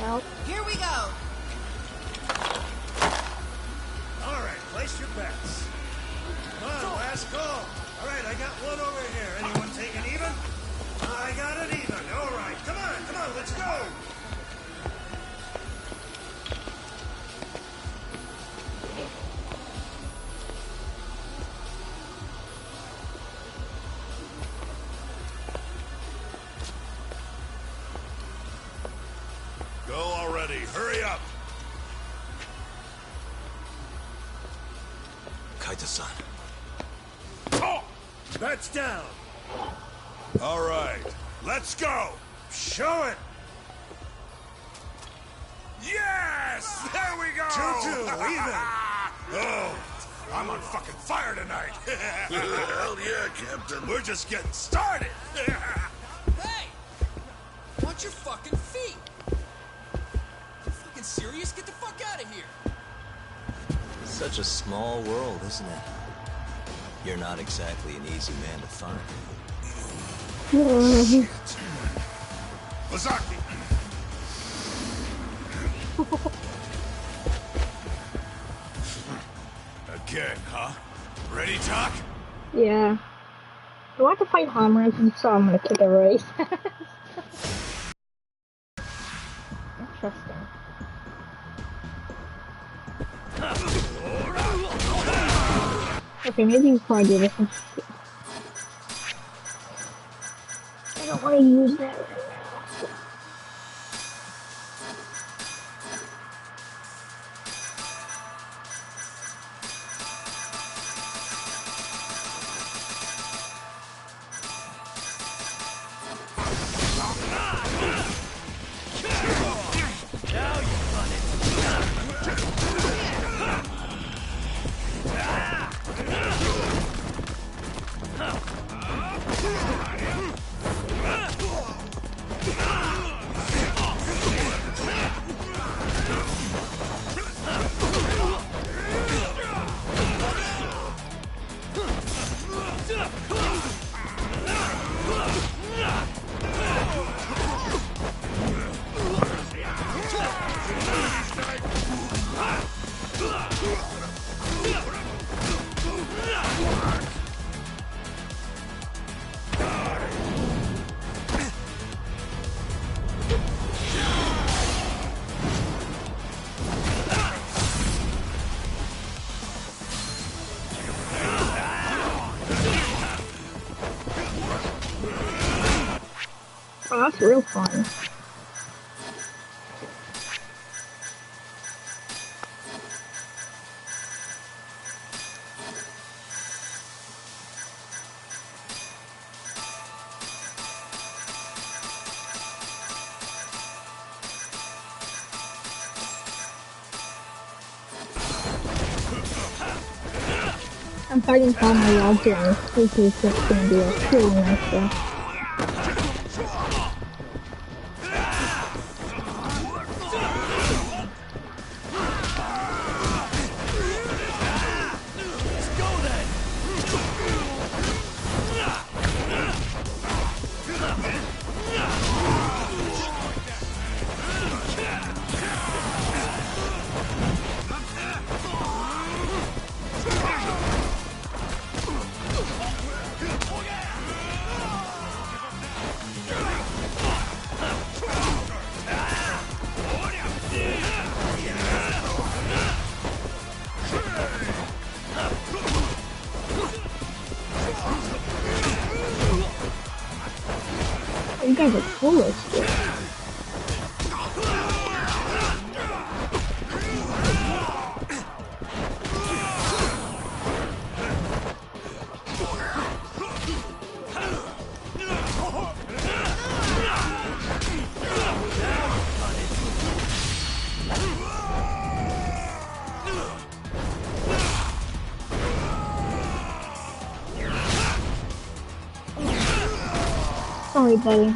B: No.
F: Here we go.
N: All right, place your bets. Come on, last call. All right, I got one over here. Anyone take an even? I got an even. All right, come on, let's go. Go already. Hurry up.
C: Kaita-san.
N: Oh, that's down. All right, let's go. Show it. Yes! There we go! 2-2, even. Oh, I'm on fucking fire tonight. Hell yeah, Captain. We're just getting started.
I: Hey! Watch your fucking feet! You fucking serious? Get the fuck out of here!
C: Such a small world, isn't it? You're not exactly an easy man to find.
N: Ozaki. Again, huh? Ready, Doc?
B: Yeah. I want to fight Hammer, so I'm gonna kick a race. Interesting. Okay, maybe you probably do this one. I don't want to use that right now. Oh, that's real fun. I'm fighting Tom my log here. This is just gonna be a pretty nice one. You guys are cool as shit. Sorry, buddy.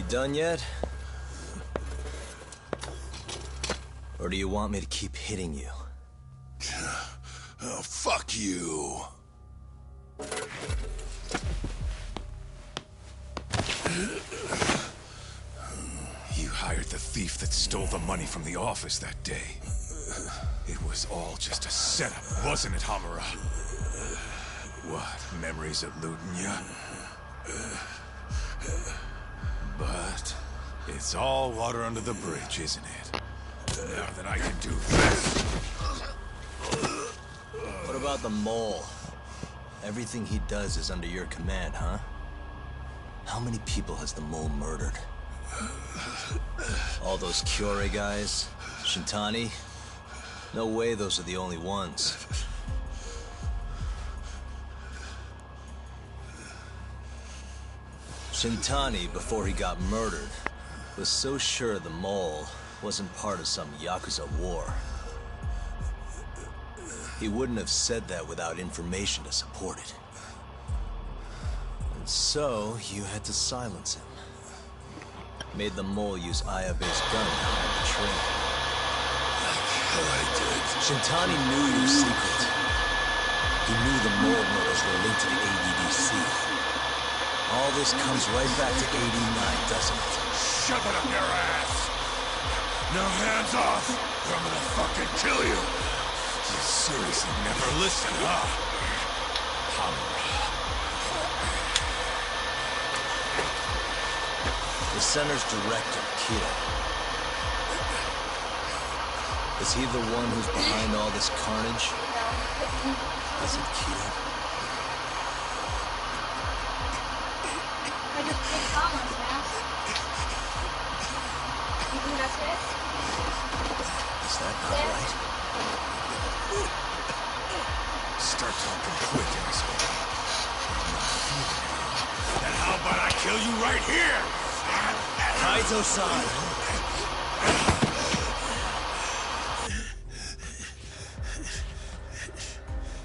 C: Done yet? Or do you want me to keep hitting you?
M: Oh, fuck you. You hired the thief that stole the money from the office that day. It was all just a setup, wasn't it, Hamura? What, memories of looting ya? But it's all water under the bridge, isn't it? Now that I can do this.
C: What about the mole? Everything he does is under your command, huh? How many people has the mole murdered? All those Kyorei guys? Shintani? No way those are the only ones. Shintani, before he got murdered, was so sure the mole wasn't part of some Yakuza war. He wouldn't have said that without information to support it. And so, you had to silence him. Made the mole use Ayabe's gun on the train. Shintani knew your secret. He knew the mole murders were linked to the ADDC. All this comes right back to 89, doesn't it?
M: Shove it up your ass! Now hands off, or I'm gonna fucking kill you! You seriously never listen, huh?
C: The center's director, Keto. Is he the one who's behind all this carnage? Is it Keto?
B: I just picked Thomas, man. You think that's it?
C: Is that not right?
M: Start talking quick, asshole. Then how about I kill you right here?
C: Kaito-san!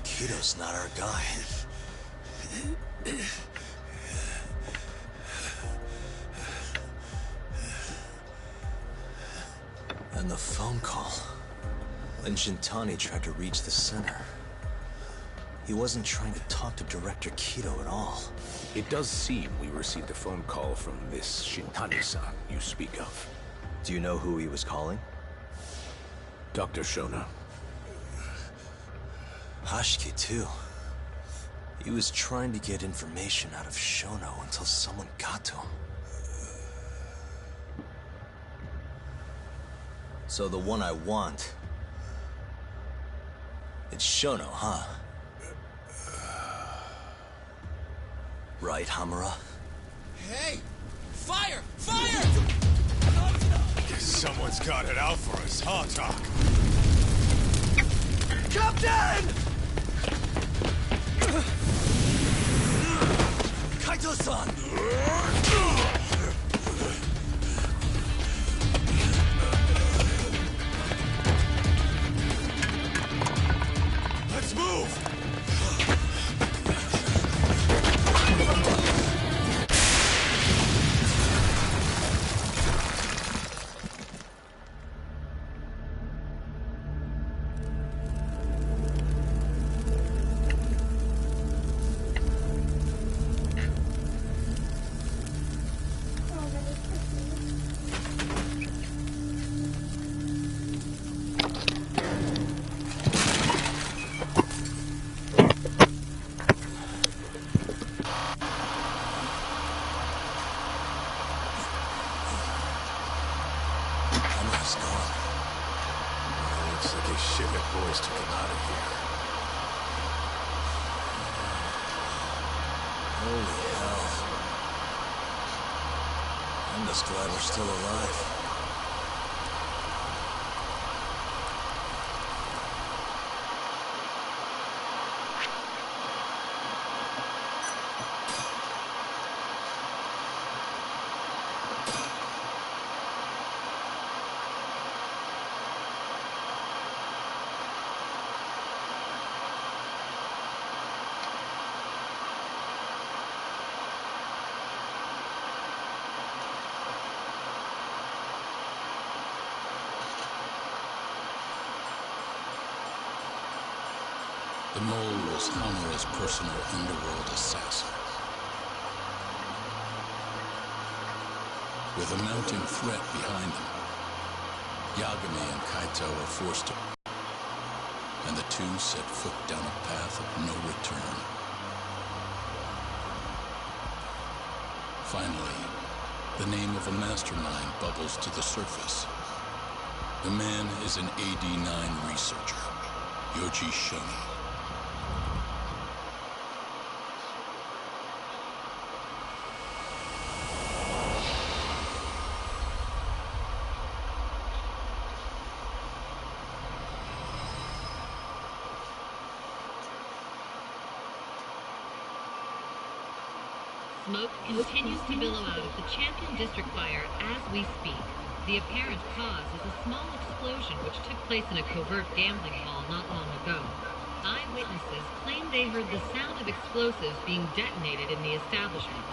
C: Keto's not our guy. And the phone call. When Shintani tried to reach the center, he wasn't trying to talk to Director Keto at all.
O: It does seem we received a phone call from this Shintani-san you speak of.
C: Do you know who he was calling?
O: Dr. Shona.
C: Hashiki, too. He was trying to get information out of Shono until someone got to him. So the one I want... it's Shono, huh? Right, Hamura?
I: Hey! Fire! Fire!
M: Guess someone's got it out for us, huh, Doc?
I: Captain!
C: Kaito-san!
M: Let's move! Boys took him out of here.
C: Holy hell. I'm just glad we're still alive.
P: The mole was Hamura's personal underworld assassin. With a mounting threat behind them, Yagami and Kaito were forced to... and the two set foot down a path of no return. Finally, the name of a mastermind bubbles to the surface. The man is an AD-9 researcher, Yoji Shoni.
Q: Smoke continues to billow out of the Champion District fire as we speak. The apparent cause is a small explosion which took place in a covert gambling hall not long ago. Eyewitnesses claim they heard the sound of explosives being detonated in the establishment.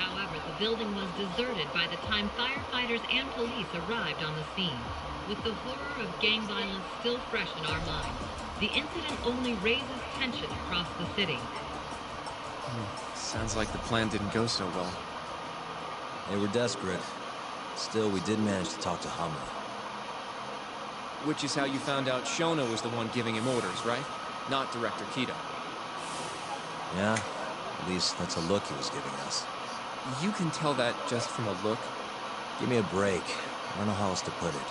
Q: However, the building was deserted by the time firefighters and police arrived on the scene. With the horror of gang violence still fresh in our minds, the incident only raises tension across the city.
R: Sounds like the plan didn't go so well.
C: They were desperate. Still, we did manage to talk to Hamura.
R: Which is how you found out Shona was the one giving him orders, right? Not Director Keto.
C: Yeah? At least that's a look he was giving us.
R: You can tell that just from a look?
C: Give me a break. I don't know how else to put it.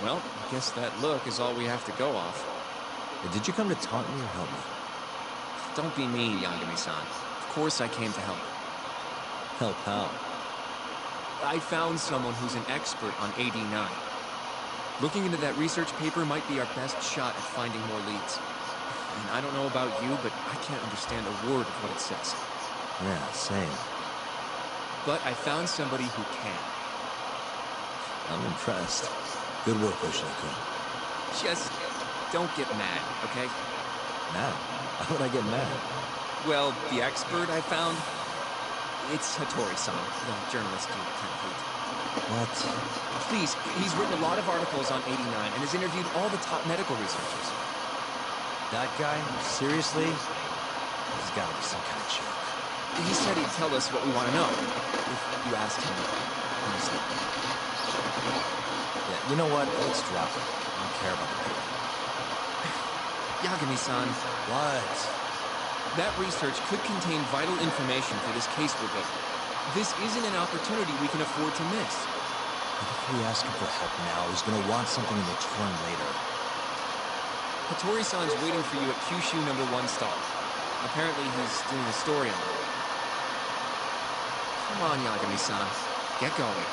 R: Well, I guess that look is all we have to go off.
C: Hey, did you come to taunt me or help me?
R: Don't be mean, Yagami-san. Of course I came to help.
C: Help how?
R: I found someone who's an expert on 89. Looking into that research paper might be our best shot at finding more leads. And I don't know about you, but I can't understand a word of what it says.
C: Yeah, same.
R: But I found somebody who can.
C: I'm impressed. Good work, Yoshida-kun.
R: Just don't get mad, okay?
C: Mad? Why would I get mad?
R: Well, the expert I found, it's Hattori-san, the journalist you kind of hate.
C: What?
R: Please, he's written a lot of articles on 89 and has interviewed all the top medical researchers.
C: That guy? Seriously? He's gotta be some kind of joke.
R: He said he'd tell us what we want to know, if you asked him honestly.
C: Yeah, you know what? Let's drop it. I don't care about the paper.
R: Yagami-san.
C: What?
R: That research could contain vital information for this case we're building. This isn't an opportunity we can afford to miss.
C: But if we ask him for help now, he's gonna want something in return later.
R: Hattori-san's waiting for you at Kyushu number 1 stall. Apparently he's doing a story on it. Come on, Yagami-san. Get going.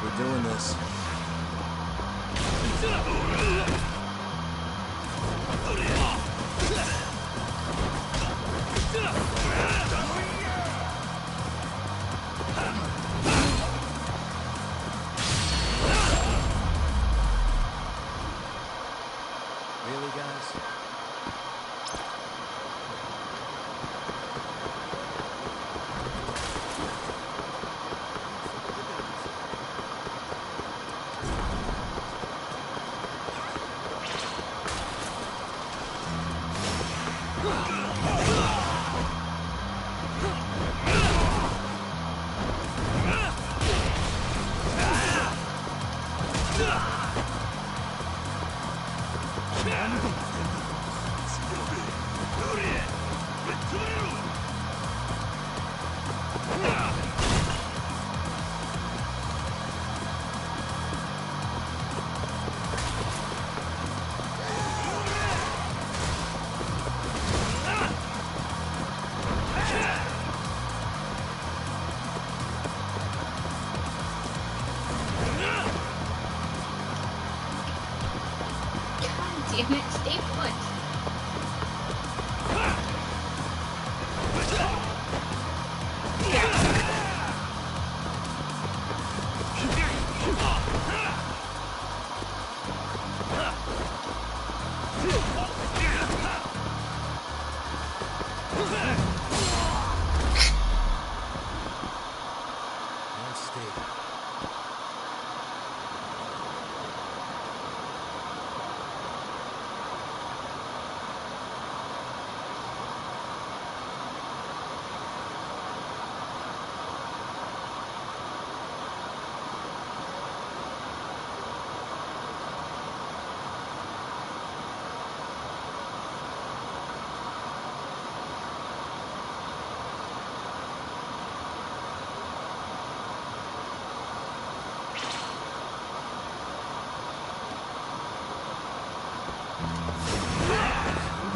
C: we're doing this. Really, guys?
B: Damn it, stay put.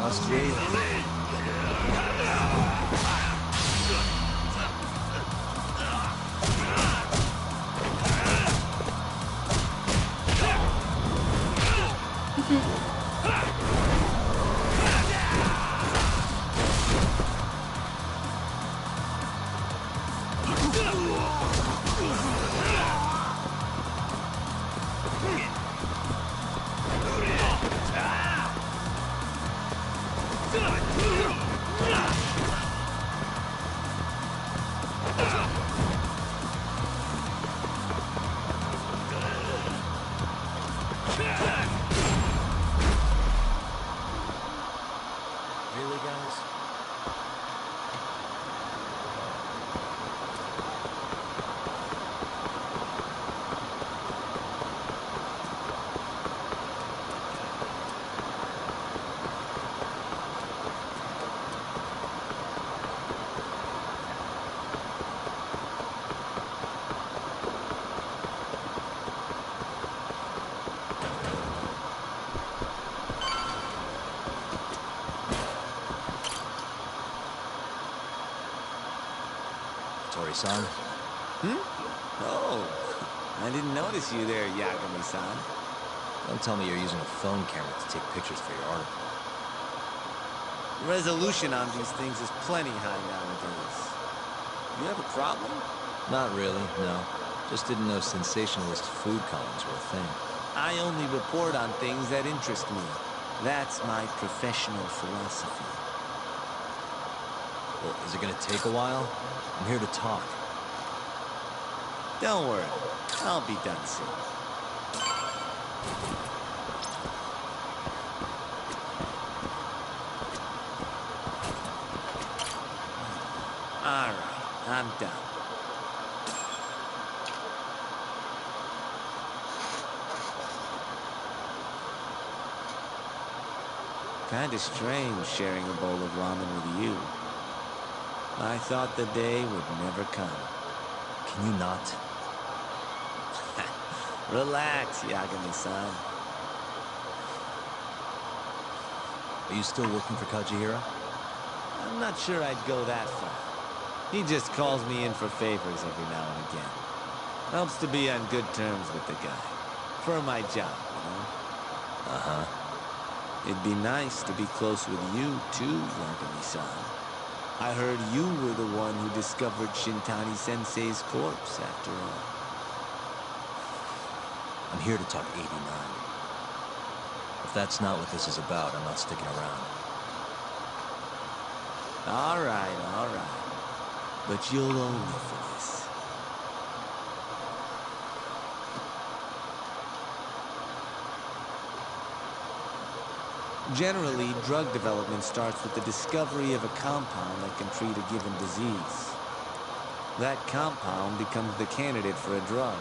C: Must be. Really, guys? Tori-san?
H: Oh, I didn't notice you there, Yagami-san.
C: Don't tell me you're using a phone camera to take pictures for your article.
H: Resolution on these things is plenty high nowadays. You have a problem?
C: Not really, no. Just didn't know sensationalist food columns were a thing.
H: I only report on things that interest me. That's my professional philosophy.
C: Well, is it gonna take a while? I'm here to talk.
H: Don't worry. I'll be done soon. All right, I'm done. Kinda strange sharing a bowl of ramen with you. I thought the day would never come.
C: Can you not?
H: Relax, Yagami-san.
C: Are you still working for Kajihira?
H: I'm not sure I'd go that far. He just calls me in for favors every now and again. Helps to be on good terms with the guy. For my job, you know?
C: Uh-huh.
H: It'd be nice to be close with you, too, Yagami-san. I heard you were the one who discovered Shintani-sensei's corpse, after all.
C: I'm here to talk 89. If that's not what this is about, I'm not sticking around.
H: All right. But you'll owe me for this. Generally, drug development starts with the discovery of a compound that can treat a given disease. That compound becomes the candidate for a drug.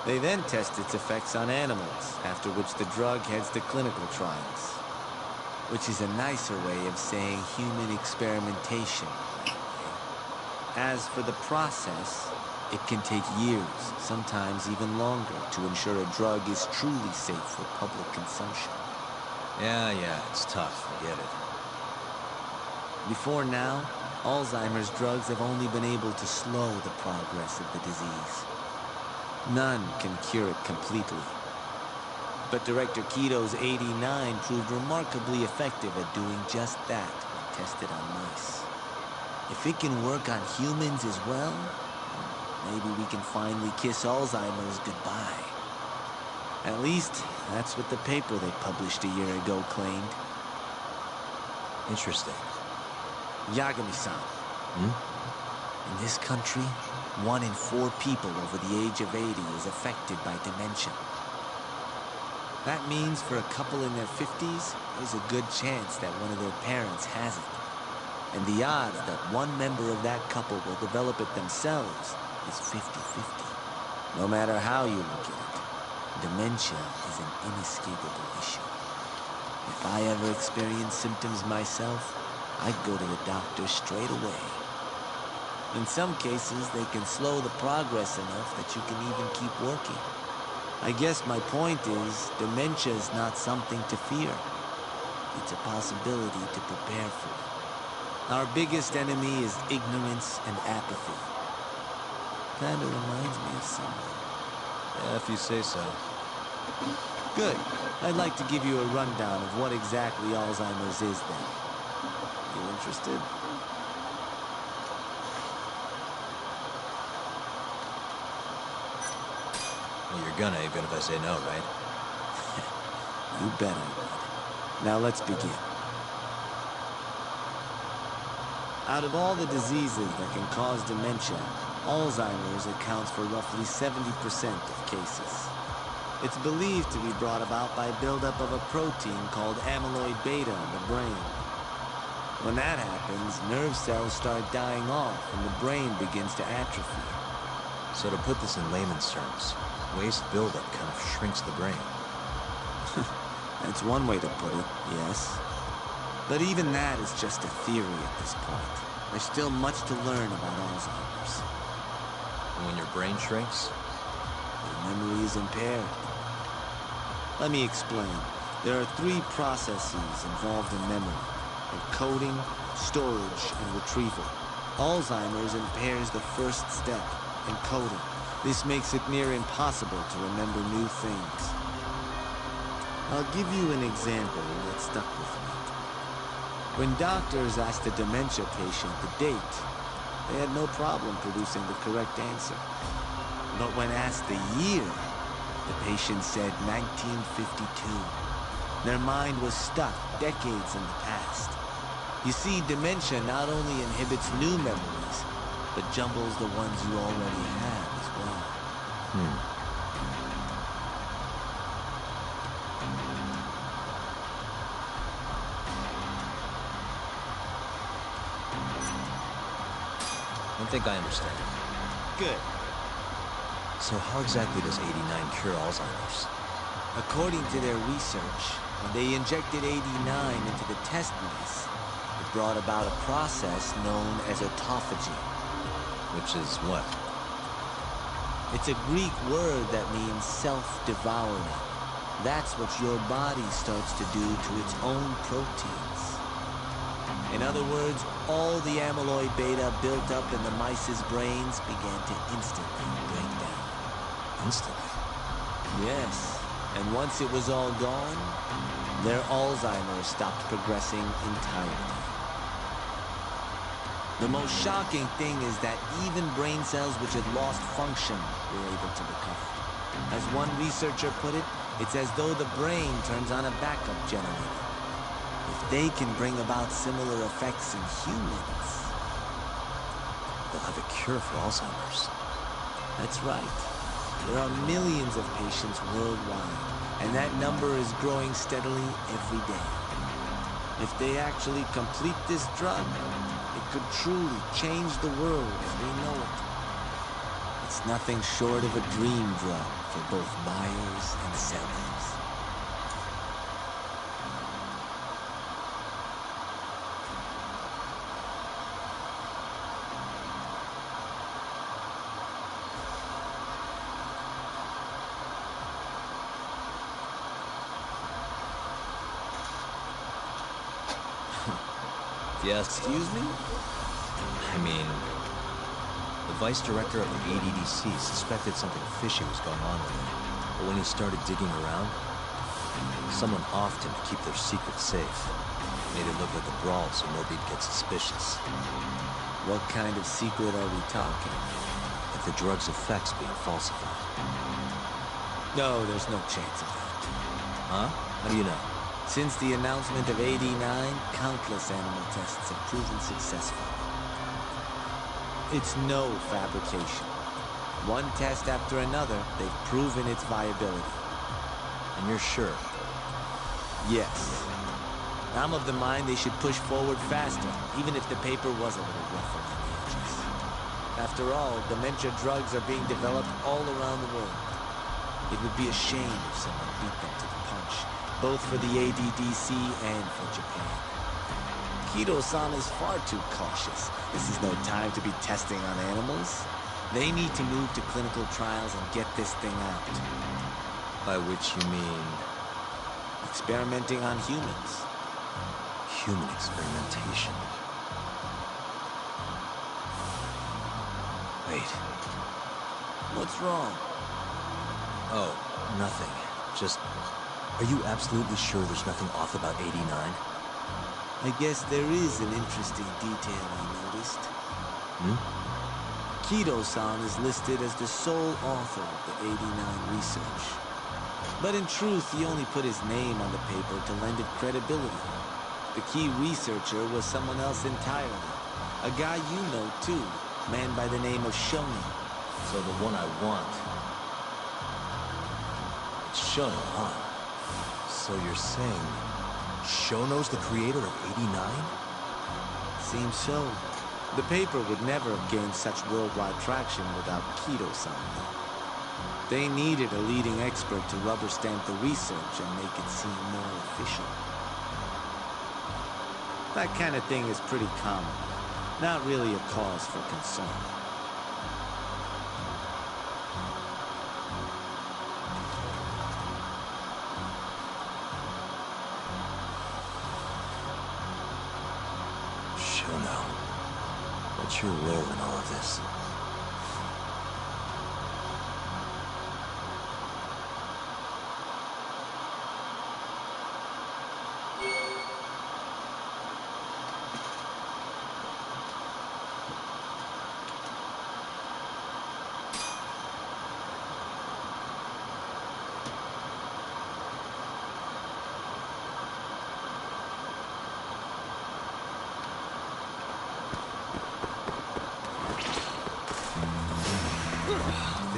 H: They then test its effects on animals, after which the drug heads to clinical trials. Which is a nicer way of saying human experimentation. As for the process, it can take years, sometimes even longer, to ensure a drug is truly safe for public consumption.
C: Yeah, it's tough, I get it.
H: Before now, Alzheimer's drugs have only been able to slow the progress of the disease. None can cure it completely. But Director Kito's 89 proved remarkably effective at doing just that when tested on mice. If it can work on humans as well, maybe we can finally kiss Alzheimer's goodbye. At least, that's what the paper they published a year ago claimed.
C: Interesting.
H: Yagami-san. In this country, 1 in 4 people over the age of 80 is affected by dementia. That means for a couple in their 50s, there's a good chance that one of their parents has it. And the odds that one member of that couple will develop it themselves is 50-50. No matter how you look at it, dementia is an inescapable issue. If I ever experience symptoms myself, I'd go to the doctor straight away. In some cases, they can slow the progress enough that you can even keep working. I guess my point is, dementia is not something to fear. It's a possibility to prepare for. Our biggest enemy is ignorance and apathy. Kinda reminds me of someone.
C: Yeah, if you say so.
H: Good. I'd like to give you a rundown of what exactly Alzheimer's is then. You interested?
C: Well, you're gonna, even if I say no, right?
H: You bet I would. Now let's begin. Out of all the diseases that can cause dementia, Alzheimer's accounts for roughly 70% of cases. It's believed to be brought about by buildup of a protein called amyloid beta in the brain. When that happens, nerve cells start dying off and the brain begins to atrophy.
C: So to put this in layman's terms, waste buildup kind of shrinks the brain.
H: That's one way to put it, yes. But even that is just a theory at this point. There's still much to learn about Alzheimer's.
C: And when your brain shrinks?
H: Your memory is impaired. Let me explain. There are 3 processes involved in memory: encoding, storage, and retrieval. Alzheimer's impairs the first step, encoding. This makes it near impossible to remember new things. I'll give you an example that stuck with me. When doctors asked a dementia patient the date, they had no problem producing the correct answer. But when asked the year, the patient said 1952. Their mind was stuck decades in the past. You see, dementia not only inhibits new memories, but jumbles the ones you already have as well.
C: I think I understand.
H: Good.
C: So how exactly does 89 cure Alzheimer's?
H: According to their research, when they injected 89 into the test mice, it brought about a process known as autophagy.
C: Which is what?
H: It's a Greek word that means self-devouring. That's what your body starts to do to its own proteins. In other words, all the amyloid beta built up in the mice's brains began to instantly break down.
C: Instantly?
H: Yes, and once it was all gone, their Alzheimer's stopped progressing entirely. The most shocking thing is that even brain cells which had lost function were able to recover. As one researcher put it, it's as though the brain turns on a backup generator. If they can bring about similar effects in humans...
C: They'll have a cure for Alzheimer's.
H: That's right. There are millions of patients worldwide, and that number is growing steadily every day. If they actually complete this drug, it could truly change the world as we know it. It's nothing short of a dream drug for both buyers and sellers.
C: Yes.
H: Excuse me?
C: I mean, the vice director of the ADDC suspected something fishy was going on with it. But when he started digging around, someone offed him to keep their secret safe. Made it look like a brawl so nobody'd get suspicious.
H: What kind of secret are we talking?
C: Like the drug's effects being falsified.
H: No, there's no chance of that.
C: Huh? How do you know?
H: Since the announcement of AD-9, countless animal tests have proven successful. It's no fabrication. One test after another, they've proven its viability.
C: And you're sure?
H: Yes. I'm of the mind they should push forward faster, even if the paper was a little rough around the edges. After all, dementia drugs are being developed all around the world. It would be a shame if someone beat them to the punch, both for the ADDC and for Japan. Kido-san is far too cautious. This is no time to be testing on animals. They need to move to clinical trials and get this thing out.
C: By which you mean...
H: experimenting on humans.
C: Human experimentation. Wait.
H: What's wrong?
C: Oh, nothing. Just... Are you absolutely sure there's nothing off about 89?
H: I guess there is an interesting detail I noticed. Kido-san is listed as the sole author of the 89 research. But in truth, he only put his name on the paper to lend it credibility. The key researcher was someone else entirely. A guy you know, too. Man by the name of Shonen.
C: So the one I want... It's Shono, huh? So you're saying... Shono's the creator of 89?
H: Seems so. The paper would never have gained such worldwide traction without Kido-san. They needed a leading expert to rubber stamp the research and make it seem more official. That kind of thing is pretty common. Not really a cause for concern.
C: Shono, what's your role in all of this?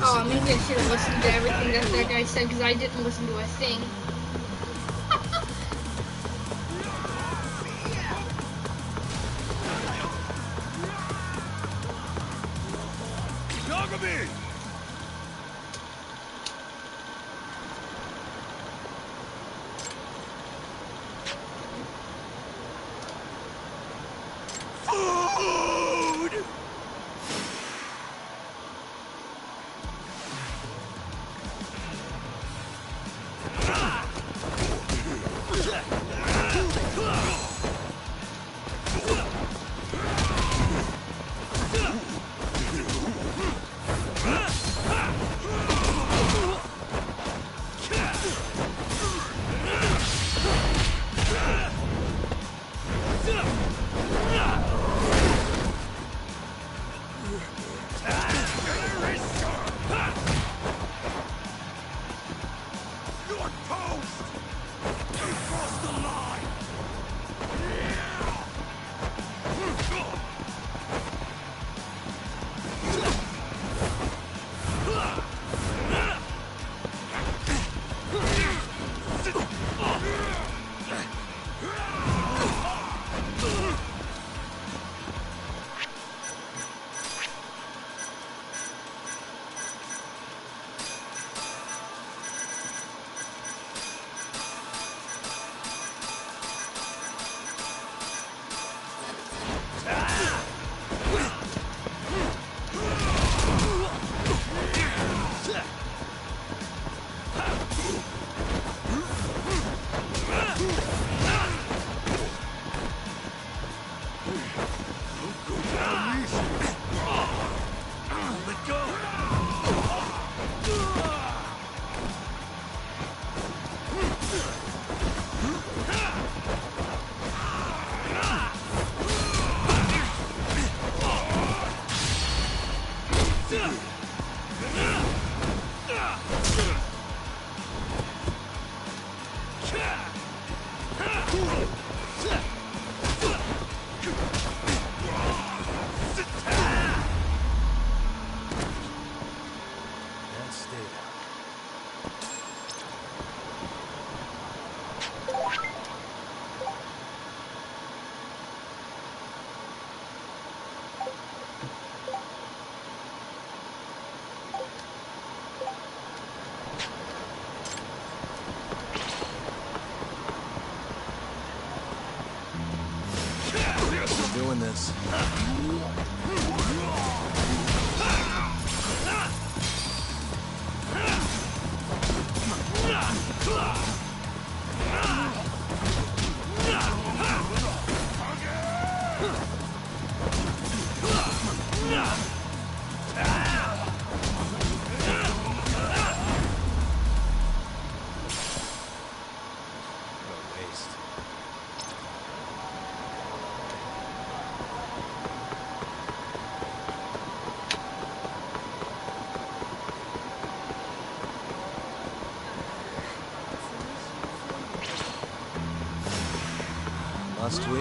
B: Oh, maybe I should have listened to everything that guy said, because I didn't listen to a thing.
I: Yagami! Food!
C: Must we?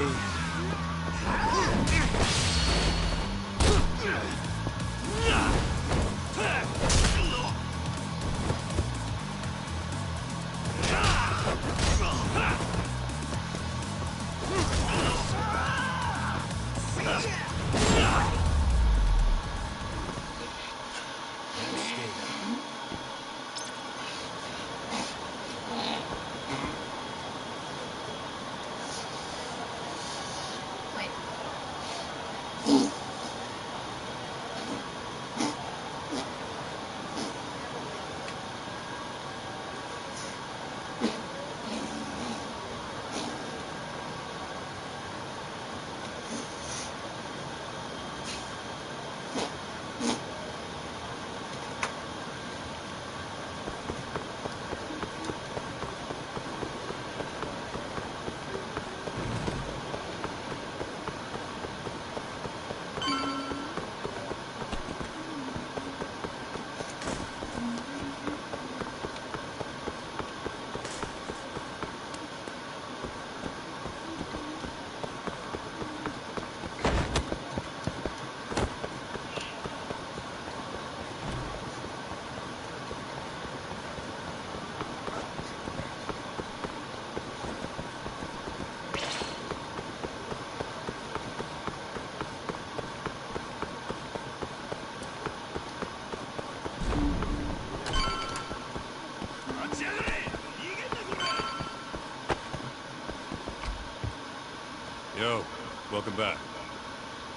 G: Yo, welcome back.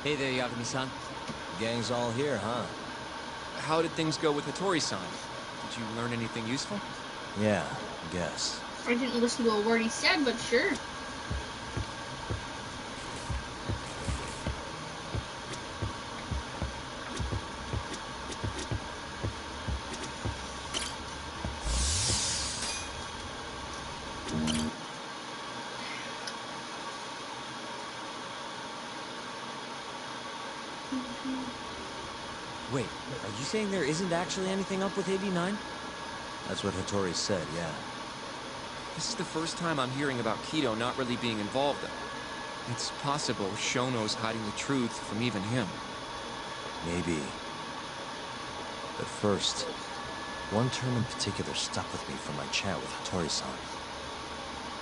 E: Hey there, Yagami-san.
C: Gang's all here, huh?
R: How did things go with Hattori-san? Did you learn anything useful?
C: Yeah, I guess.
B: I didn't listen to a word he said, but sure.
E: Wait, are you saying there isn't actually anything up with 89?
C: That's what Hattori said, yeah.
R: This is the first time I'm hearing about Kido not really being involved, though. It's possible Shono's hiding the truth from even him.
C: Maybe. But first, one term in particular stuck with me from my chat with Hattori-san.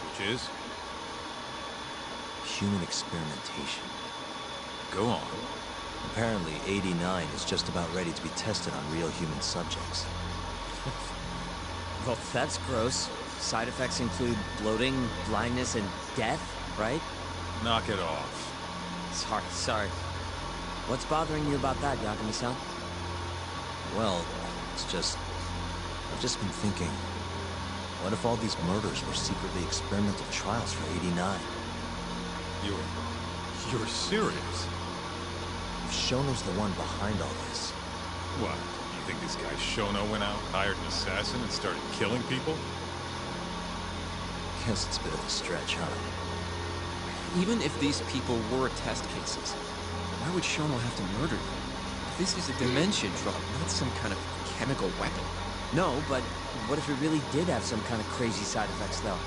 G: Which is?
C: Human experimentation.
G: Go on.
C: Apparently, 89 is just about ready to be tested on real human subjects.
E: Well, that's gross. Side effects include bloating, blindness, and death, right?
G: Knock it off.
E: Sorry. What's bothering you about that, Yagami-san?
C: Well, it's just... I've just been thinking... What if all these murders were secretly experimental trials for 89?
G: You're serious?
C: If Shono's the one behind all this...
G: What? You think this guy Shono went out, hired an assassin, and started killing people?
C: Guess it's a bit of a stretch, huh?
R: Even if these people were test cases, why would Shono have to murder them? This is a dementia drug, not some kind of chemical weapon.
E: No, but what if it really did have some kind of crazy side effects, though?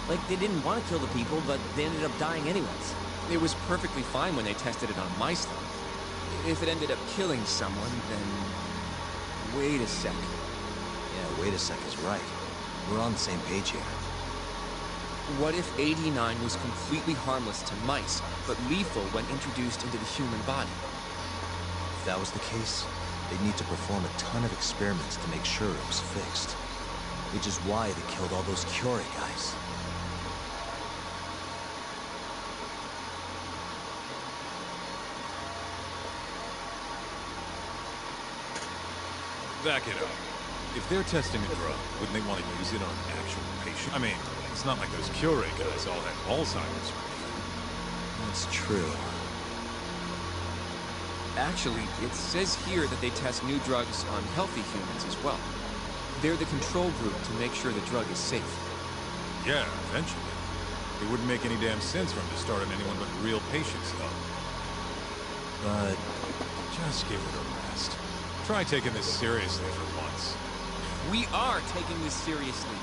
E: Like, they didn't want to kill the people, but they ended up dying anyways.
R: It was perfectly fine when they tested it on mice, though. If it ended up killing someone, then... Wait a sec.
C: Yeah, wait a sec is right. We're on the same page here.
R: What if 89 was completely harmless to mice, but lethal when introduced into the human body?
C: If that was the case, they'd need to perform a ton of experiments to make sure it was fixed. Which is why they killed all those Curie guys.
G: Back it up. If they're testing a drug, wouldn't they want to use it on an actual patient? I mean, it's not like those Cure guys all had Alzheimer's or anything.
C: That's true.
R: Actually, it says here that they test new drugs on healthy humans as well. They're the control group to make sure the drug is safe.
G: Yeah, eventually. It wouldn't make any damn sense for him to start on anyone but real patients, though.
C: But
G: just give it a rest. Try taking this seriously for once.
R: We are taking this seriously.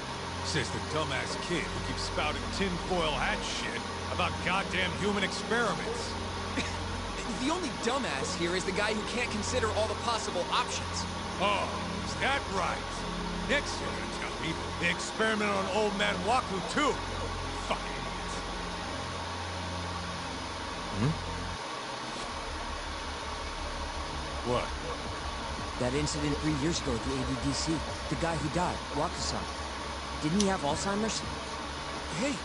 G: Says the dumbass kid who keeps spouting tinfoil hat shit about goddamn human experiments.
R: The only dumbass here is the guy who can't consider all the possible options.
G: Oh, is that right? Next you're gonna tell me they experimented on old man Waku too. Fucking idiots. What?
E: That incident 3 years ago at the ADDC. The guy who died, Waku-san. Didn't he have Alzheimer's?
R: Hey,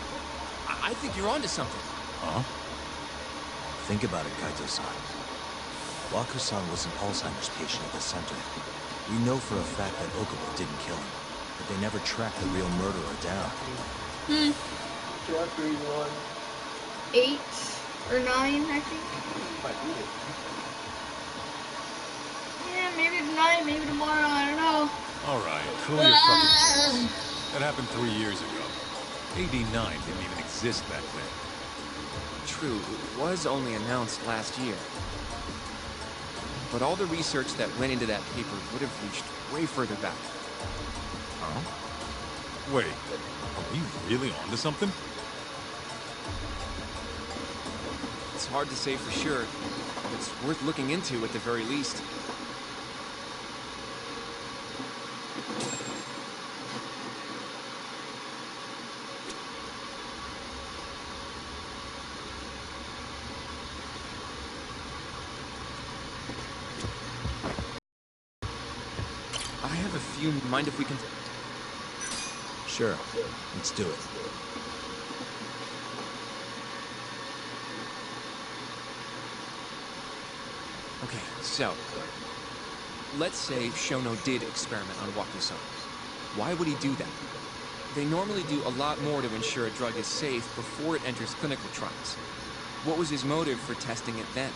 R: I think you're onto something.
C: Huh? Think about it, Kaito-san. Waku-san was an Alzheimer's patient at the center. We know for a fact that Okubo didn't kill him, but they never tracked the real murderer down.
B: 8 or 9, I think. Yeah, maybe tonight, maybe tomorrow, I don't know.
G: Alright, cool your fucking jets. That happened 3 years ago. AD-9 didn't even exist back then.
R: True, it was only announced last year. But all the research that went into that paper would have reached way further back.
G: Huh? Wait, are we really onto something?
R: It's hard to say for sure, but it's worth looking into at the very least. I have a few. Mind if we can...
C: Sure, let's do it.
R: Okay, so... let's say Shono did experiment on Waku-san. Why would he do that? They normally do a lot more to ensure a drug is safe before it enters clinical trials. What was his motive for testing it then?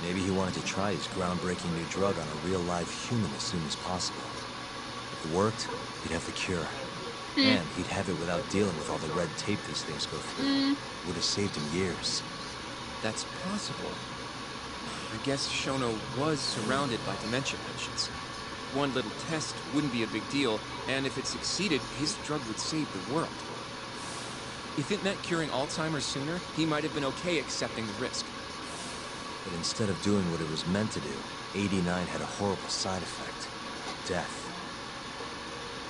C: Maybe he wanted to try his groundbreaking new drug on a real live human as soon as possible. If it worked, he'd have the cure. And he'd have it without dealing with all the red tape these things go through. Would have saved him years.
R: That's possible. I guess Shono was surrounded by dementia patients. One little test wouldn't be a big deal, and if it succeeded, his drug would save the world. If it meant curing Alzheimer's sooner, he might have been okay accepting the risk.
C: But instead of doing what it was meant to do, 89 had a horrible side effect. Death.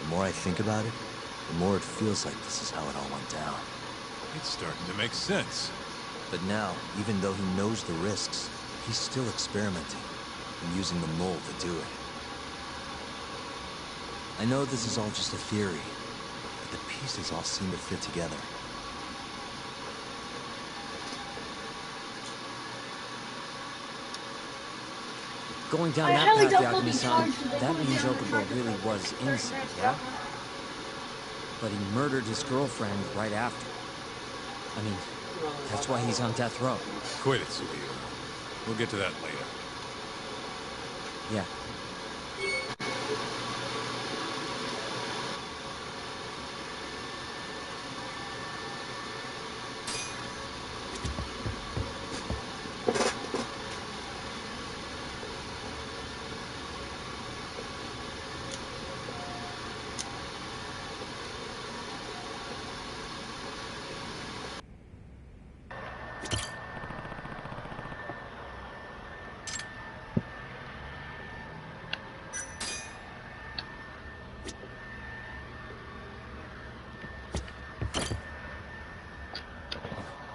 C: The more I think about it, the more it feels like this is how it all went down.
G: It's starting to make sense.
C: But now, even though he knows the risks, he's still experimenting and using the mold to do it. I know this is all just a theory, but the pieces all seem to fit together.
E: Going down that path, Yagami-san, that means Okubo really was innocent, yeah? But he murdered his girlfriend right after. I mean, that's why he's on death row.
G: Quit it, Sugiura. We'll get to that later.
E: Yeah.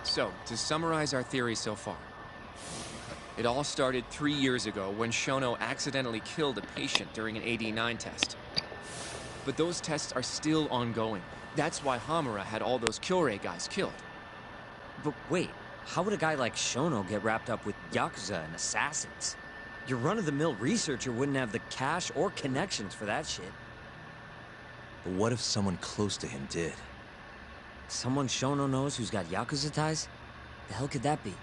R: So, to summarize our theory so far. It all started 3 years ago when Shono accidentally killed a patient during an AD9 test. But those tests are still ongoing. That's why Hamura had all those Kyorei guys killed.
E: But wait, how would a guy like Shono get wrapped up with Yakuza and assassins? Your run-of-the-mill researcher wouldn't have the cash or connections for that shit.
C: But what if someone close to him did?
E: Someone Shono knows who's got Yakuza ties? The hell could that be?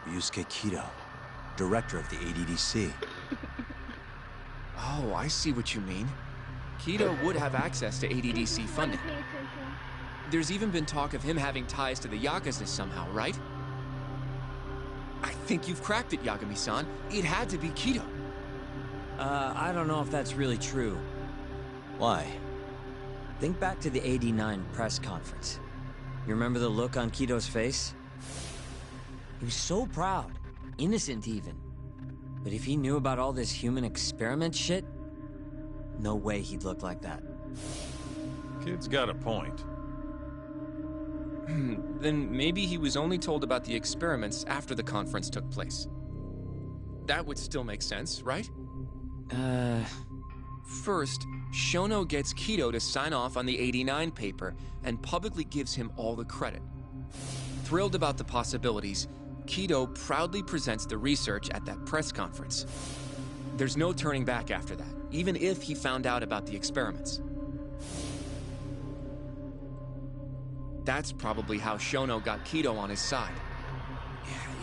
C: Yusuke Kido, director of the ADDC.
R: Oh, I see what you mean. Kido would have access to ADDC funding. There's even been talk of him having ties to the Yakuza somehow, right? I think you've cracked it, Yagami-san. It had to be Kido.
E: I don't know if that's really true.
C: Why?
E: Think back to the '89 press conference. You remember the look on Kido's face? He was so proud, innocent even. But if he knew about all this human experiment shit, no way he'd look like that.
G: Kid's got a point.
R: Then maybe he was only told about the experiments after the conference took place. That would still make sense, right? First, Shono gets Kido to sign off on the '89 paper and publicly gives him all the credit. Thrilled about the possibilities, Kido proudly presents the research at that press conference. There's no turning back after that, even if he found out about the experiments. That's probably how Shono got Kido on his side.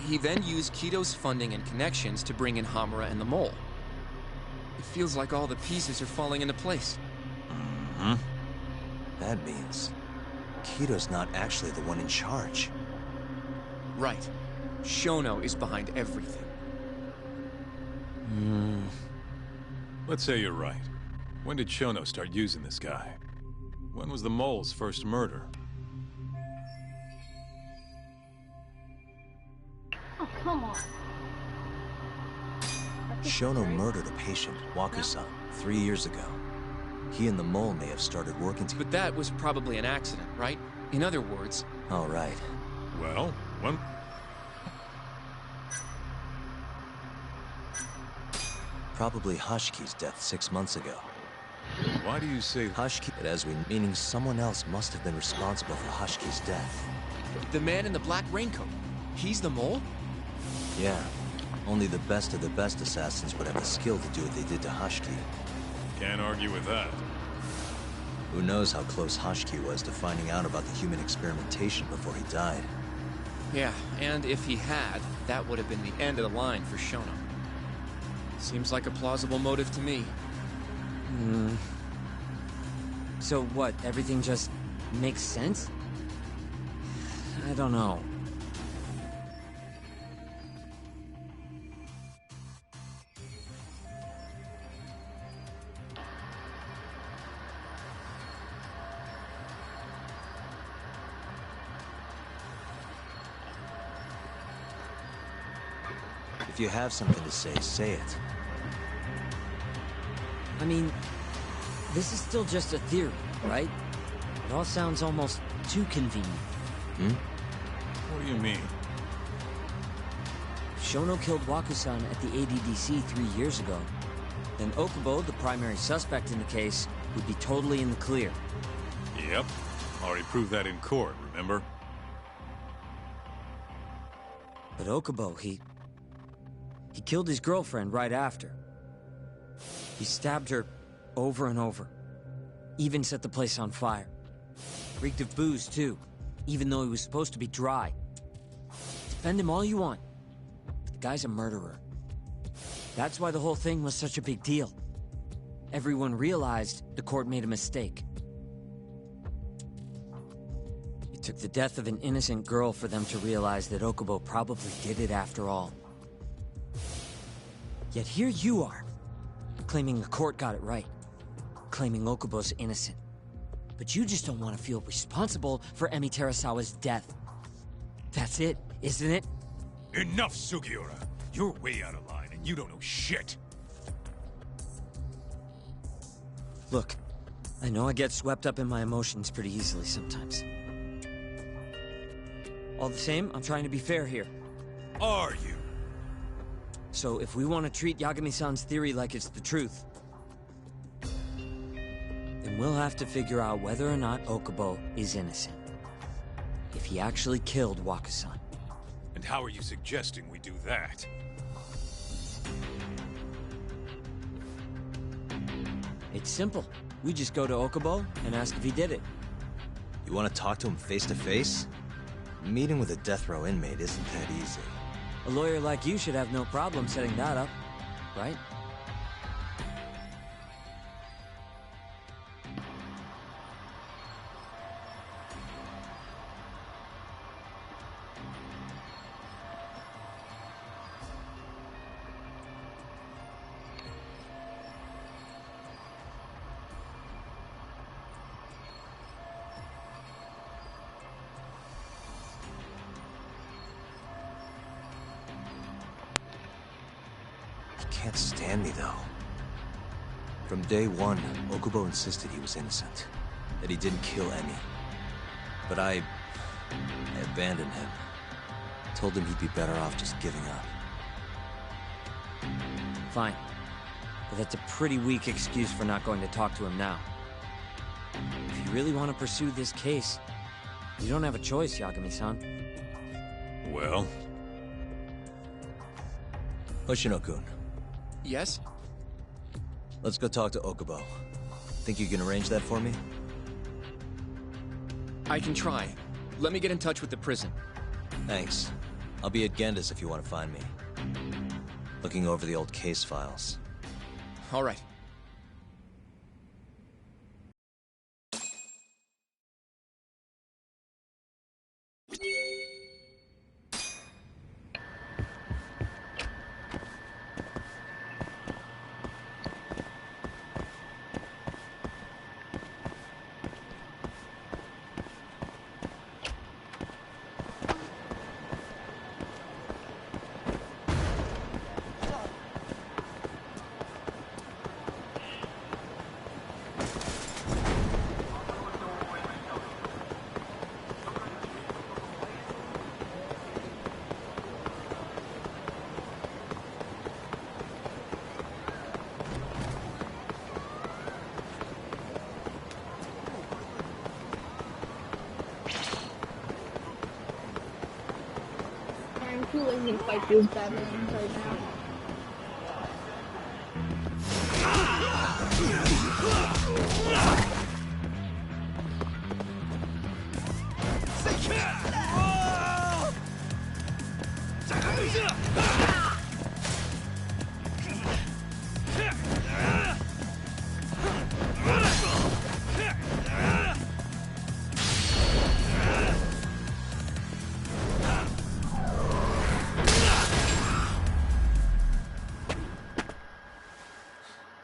R: He then used Kido's funding and connections to bring in Hamura and the Mole. It feels like all the pieces are falling into place.
C: Mm-hmm. That means Kido's not actually the one in charge.
R: Right. Shono is behind everything.
G: Let's say you're right. When did Shono start using this guy? When was the Mole's first murder?
B: Oh, come on.
C: Shono murdered a patient, Waku-san, 3 years ago. He and the Mole may have started working together.
R: But that was probably an accident, right? In other words...
C: All right.
G: Well, when...
C: Probably Hashiki's death 6 months ago.
G: Why do you say...
C: Hashiki, meaning someone else must have been responsible for Hashiki's death.
R: The man in the black raincoat. He's the Mole?
C: Yeah. Only the best of the best assassins would have the skill to do what they did to Hashiki.
G: Can't argue with that.
C: Who knows how close Hashiki was to finding out about the human experimentation before he died.
R: Yeah, and if he had, that would have been the end of the line for Shono. Seems like a plausible motive to me.
E: So what, everything just makes sense? I don't know.
C: If you have something to say it.
E: I mean, this is still just a theory, right? It all sounds almost too convenient.
G: What do you mean?
E: Shono killed Waku-san at the ADDC 3 years ago. Then Okubo, the primary suspect in the case, would be totally in the clear.
G: Yep. Already proved that in court, remember?
E: But Okubo, he killed his girlfriend right after. He stabbed her over and over. Even set the place on fire. Reeked of booze, too, even though he was supposed to be dry. Defend him all you want. The guy's a murderer. That's why the whole thing was such a big deal. Everyone realized the court made a mistake. It took the death of an innocent girl for them to realize that Okubo probably did it after all. Yet here you are, claiming the court got it right, claiming Okubo's innocent. But you just don't want to feel responsible for Emi Terasawa's death. That's it, isn't it?
M: Enough, Sugiura! You're way out of line, and you don't know shit!
E: Look, I know I get swept up in my emotions pretty easily sometimes. All the same, I'm trying to be fair here.
M: Are you?
E: So if we want to treat Yagami-san's theory like it's the truth, then we'll have to figure out whether or not Okubo is innocent. If he actually killed Waka-san.
M: And how are you suggesting we do that?
E: It's simple. We just go to Okubo and ask if he did it.
C: You want to talk to him face to face? Meeting with a death row inmate isn't that easy.
E: A lawyer like you should have no problem setting that up, right?
C: Can't stand me, though. From day one, Okubo insisted he was innocent, that he didn't kill Emi. But I abandoned him. Told him he'd be better off just giving up.
E: Fine. But that's a pretty weak excuse for not going to talk to him now. If you really want to pursue this case, you don't have a choice, Yagami-san.
M: Well?
C: Hoshino-kun.
R: Yes?
C: Let's go talk to Okubo. Think you can arrange that for me?
R: I can try. Let me get in touch with the prison.
C: Thanks. I'll be at Genda's if you want to find me. Looking over the old case files.
R: All right.
B: I'm too lazy to fight these Batmans right now.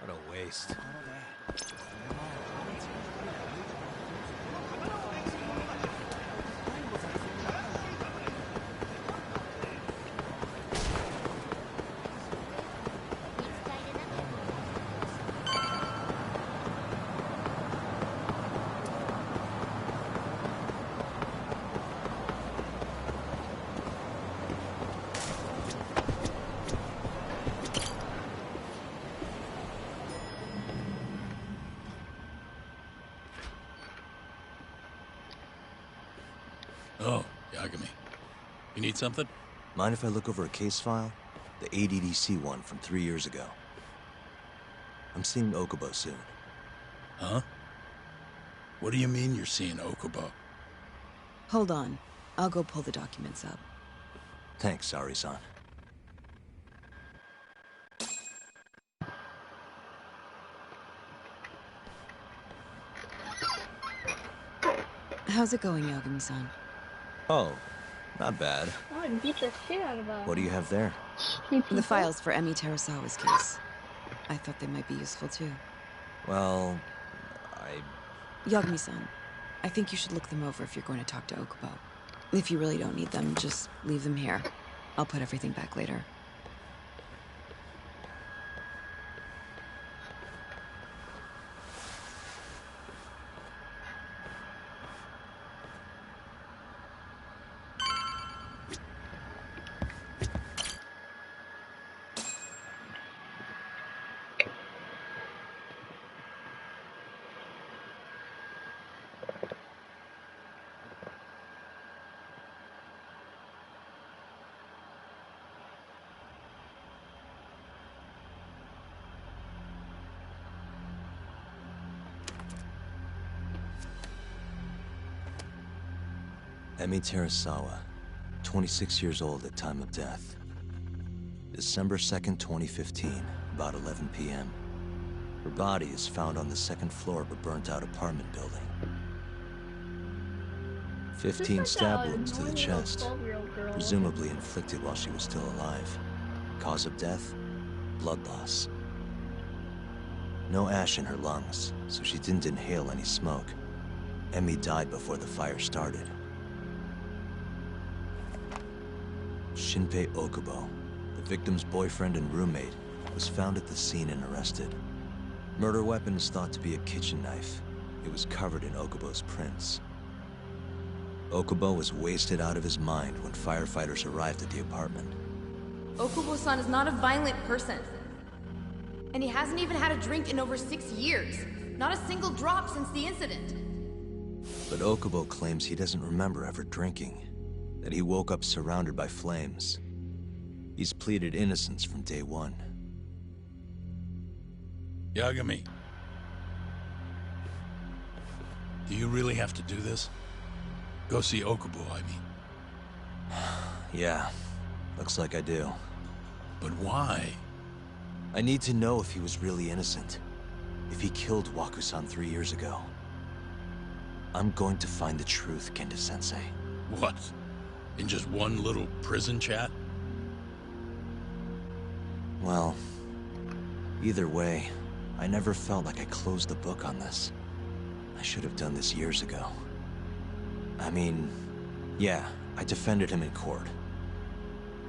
C: What a waste.
P: Oh, Yagami. You need something?
C: Mind if I look over a case file? The ADDC one from 3 years ago. I'm seeing Okubo soon.
P: Huh? What do you mean you're seeing Okubo?
S: Hold on. I'll go pull the documents up.
C: Thanks, Ari-san.
S: How's it going, Yagami-san?
C: Oh, not bad.
B: Oh, I beat the shit out of her.
C: What do you have there?
S: The files for Emi Terasawa's case. I thought they might be useful too.
C: Well,
S: Yagami-san, I think you should look them over if you're going to talk to Okubo. If you really don't need them, just leave them here. I'll put everything back later.
C: Emi Terasawa, 26 years old at time of death. December 2nd, 2015, about 11 p.m. Her body is found on the second floor of a burnt-out apartment building. 15 stab wounds to the chest, presumably inflicted while she was still alive. Cause of death? Blood loss. No ash in her lungs, so she didn't inhale any smoke. Emi died before the fire started. Shinpei Okubo, the victim's boyfriend and roommate, was found at the scene and arrested. Murder weapon is thought to be a kitchen knife. It was covered in Okubo's prints. Okubo was wasted out of his mind when firefighters arrived at the apartment.
T: Okubo-san is not a violent person. And he hasn't even had a drink in over 6 years. Not a single drop since the incident.
C: But Okubo claims he doesn't remember ever drinking. That he woke up surrounded by flames. He's pleaded innocence from day one.
P: Yagami. Do you really have to do this? Go see Okubo, I mean.
C: Yeah, looks like I do.
P: But why?
C: I need to know if he was really innocent. If he killed Waku-san 3 years ago. I'm going to find the truth, Kendo-sensei.
P: What? In just one little prison chat?
C: Well, either way, I never felt like I closed the book on this. I should have done this years ago. I mean, yeah, I defended him in court.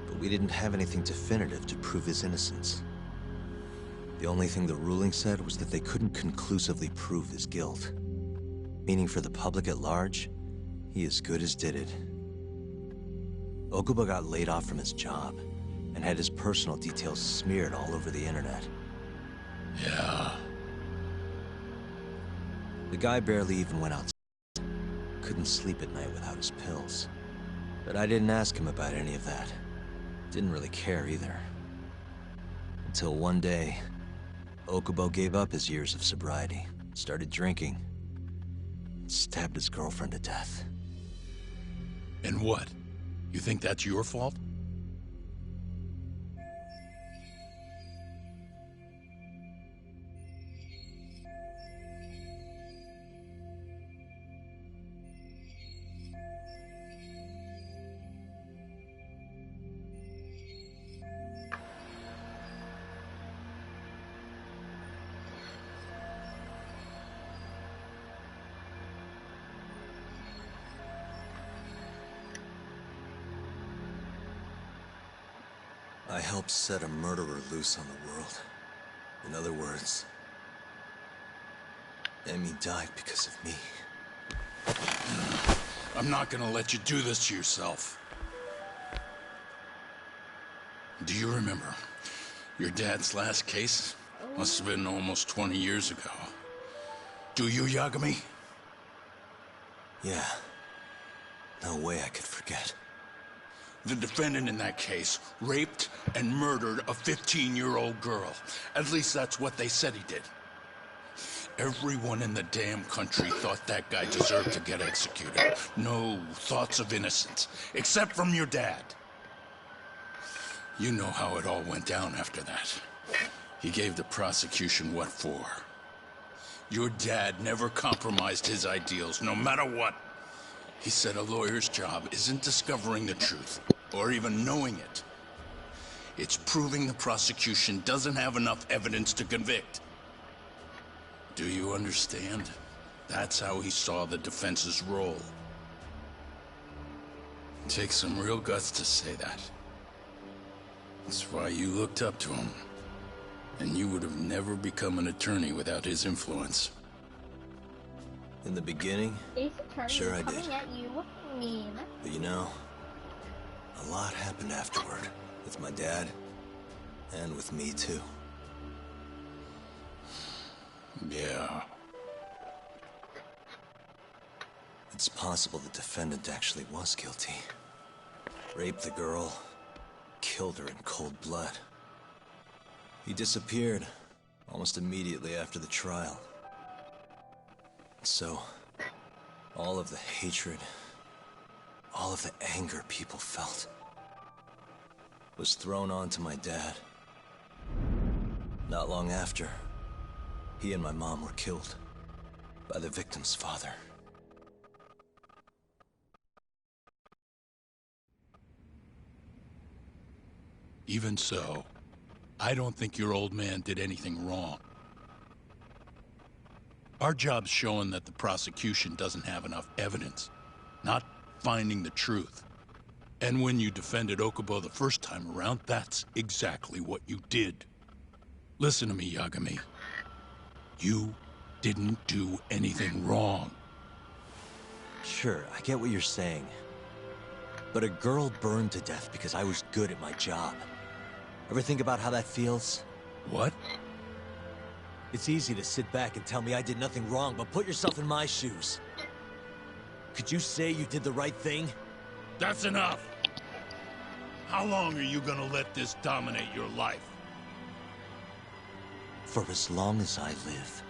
C: But we didn't have anything definitive to prove his innocence. The only thing the ruling said was that they couldn't conclusively prove his guilt. Meaning for the public at large, he as good as did it. Okubo got laid off from his job, and had his personal details smeared all over the internet.
P: Yeah.
C: The guy barely even went outside. Couldn't sleep at night without his pills. But I didn't ask him about any of that. Didn't really care either. Until one day, Okubo gave up his years of sobriety, started drinking, stabbed his girlfriend to death.
P: And what? You think that's your fault?
C: I helped set a murderer loose on the world. In other words, Emi died because of me.
P: I'm not gonna let you do this to yourself. Do you remember your dad's last case? Must have been almost 20 years ago. Do you, Yagami?
C: Yeah. No way I could forget.
P: The defendant in that case raped and murdered a 15-year-old girl. At least that's what they said he did. Everyone in the damn country thought that guy deserved to get executed. No thoughts of innocence, except from your dad. You know how it all went down after that. He gave the prosecution what for. Your dad never compromised his ideals, no matter what. He said a lawyer's job isn't discovering the truth, or even knowing it. It's proving the prosecution doesn't have enough evidence to convict. Do you understand? That's how he saw the defense's role. Takes some real guts to say that. That's why you looked up to him. And you would have never become an attorney without his influence.
C: In the beginning,
B: Ace Attorney
C: sure I
B: coming
C: did.
B: at you, mean.
C: But you know, a lot happened afterward. With my dad, and with me too.
P: Yeah.
C: It's possible the defendant actually was guilty. Raped the girl, killed her in cold blood. He disappeared almost immediately after the trial. So, all of the hatred, all of the anger people felt was thrown onto my dad. Not long after, he and my mom were killed by the victim's father.
P: Even so, I don't think your old man did anything wrong. Our job's showing that the prosecution doesn't have enough evidence, not finding the truth. And when you defended Okubo the first time around, that's exactly what you did. Listen to me, Yagami. You didn't do anything wrong.
C: Sure, I get what you're saying. But a girl burned to death because I was good at my job. Ever think about how that feels?
P: What?
C: It's easy to sit back and tell me I did nothing wrong, but put yourself in my shoes. Could you say you did the right thing?
P: That's enough! How long are you gonna let this dominate your life?
C: For as long as I live.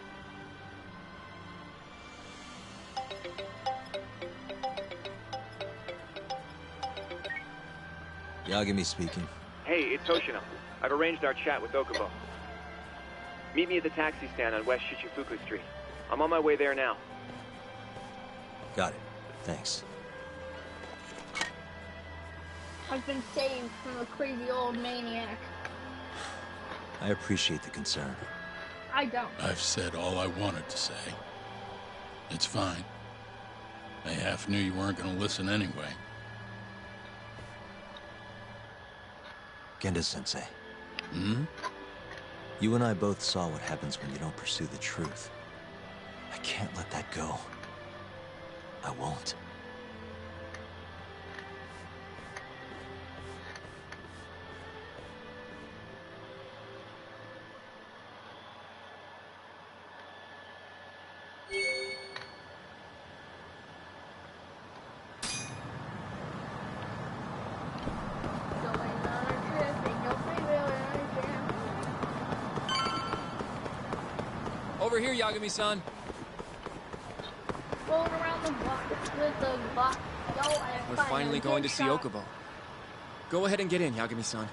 C: Yagami speaking.
D: Hey, it's Hoshino. I've arranged our chat with Okubo. Meet me at the taxi stand on West Shichifuku Street. I'm on my way there now.
C: Got it. Thanks.
B: I've been saved from a crazy old maniac.
C: I appreciate the concern.
B: I don't.
P: I've said all I wanted to say. It's fine. I half knew you weren't gonna listen anyway.
C: Genda-sensei.
P: Hmm?
C: You and I both saw what happens when you don't pursue the truth. I can't let that go. I won't.
R: Over here, Yagami-san.
B: Rolling around the block with the block.
R: We're finally going to see Okubo. Go ahead and get in, Yagami-san.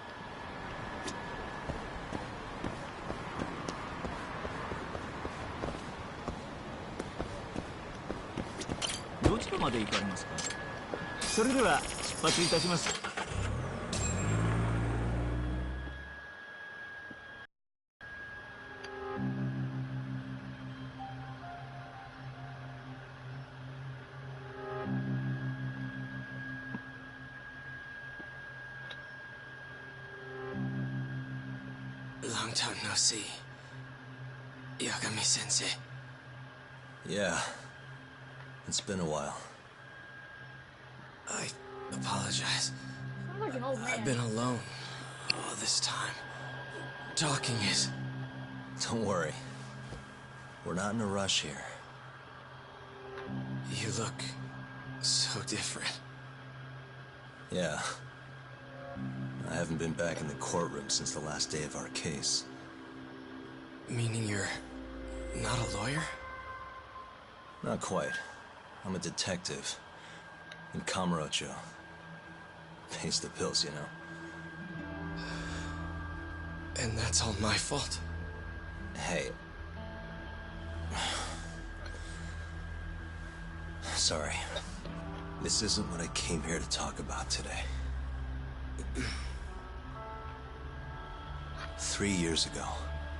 U: Long time no see. Yagami-sensei.
C: Yeah. It's been a while.
U: I apologize.
B: Sounds like an old man.
U: I've been alone all this time. Talking is...
C: Don't worry. We're not in a rush here.
U: You look so different.
C: Yeah. I haven't been back in the courtroom since the last day of our case.
U: Meaning you're not a lawyer?
C: Not quite. I'm a detective. In Kamurocho. Pays the bills, you know.
U: And that's all my fault?
C: Hey. Sorry. This isn't what I came here to talk about today. 3 years ago,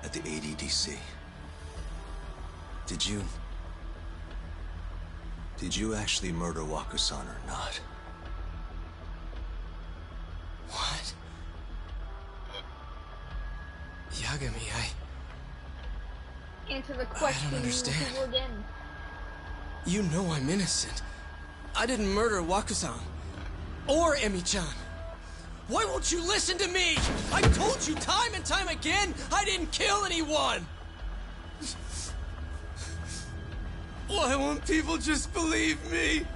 C: at the ADDC. Did you actually murder Waku-san or not?
U: Yagami,
B: Answer the question.
U: I don't understand.
B: Again.
U: You know I'm innocent. I didn't murder Wakusan. Or Emi-chan. Why won't you listen to me? I've told you time and time again, I didn't kill anyone! Why won't people just believe me?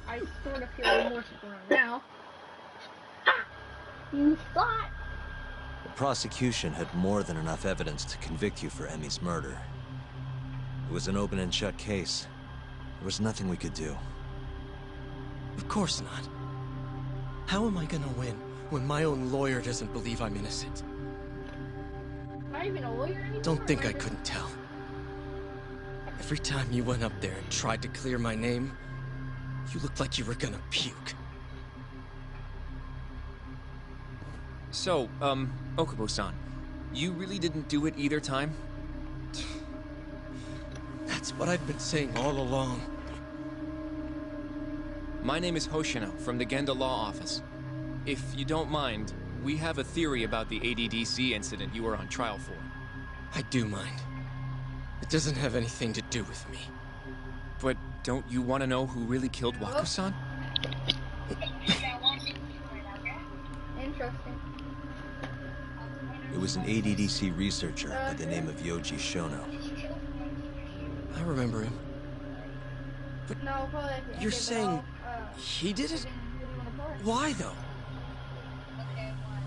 B: I sort of feel remorseful now. You thought?
C: The prosecution had more than enough evidence to convict you for Emi's murder. It was an open and shut case. There was nothing we could do.
U: Of course not. How am I gonna win when my own lawyer doesn't believe I'm innocent?
B: Not even a lawyer anymore?
U: Don't think I couldn't tell. Every time you went up there and tried to clear my name, you looked like you were gonna puke.
R: So, Okubo-san, you really didn't do it either time?
U: That's what I've been saying all along.
R: My name is Hoshino from the Genda Law Office. If you don't mind, we have a theory about the ADDC incident you were on trial for.
U: I do mind. It doesn't have anything to do with me.
R: But don't you want to know who really killed Waku-san?
B: Interesting.
C: It was an ADDC researcher by the name of Yoji Shono.
U: I remember him.
B: But no,
U: you're saying he did it? Why, though?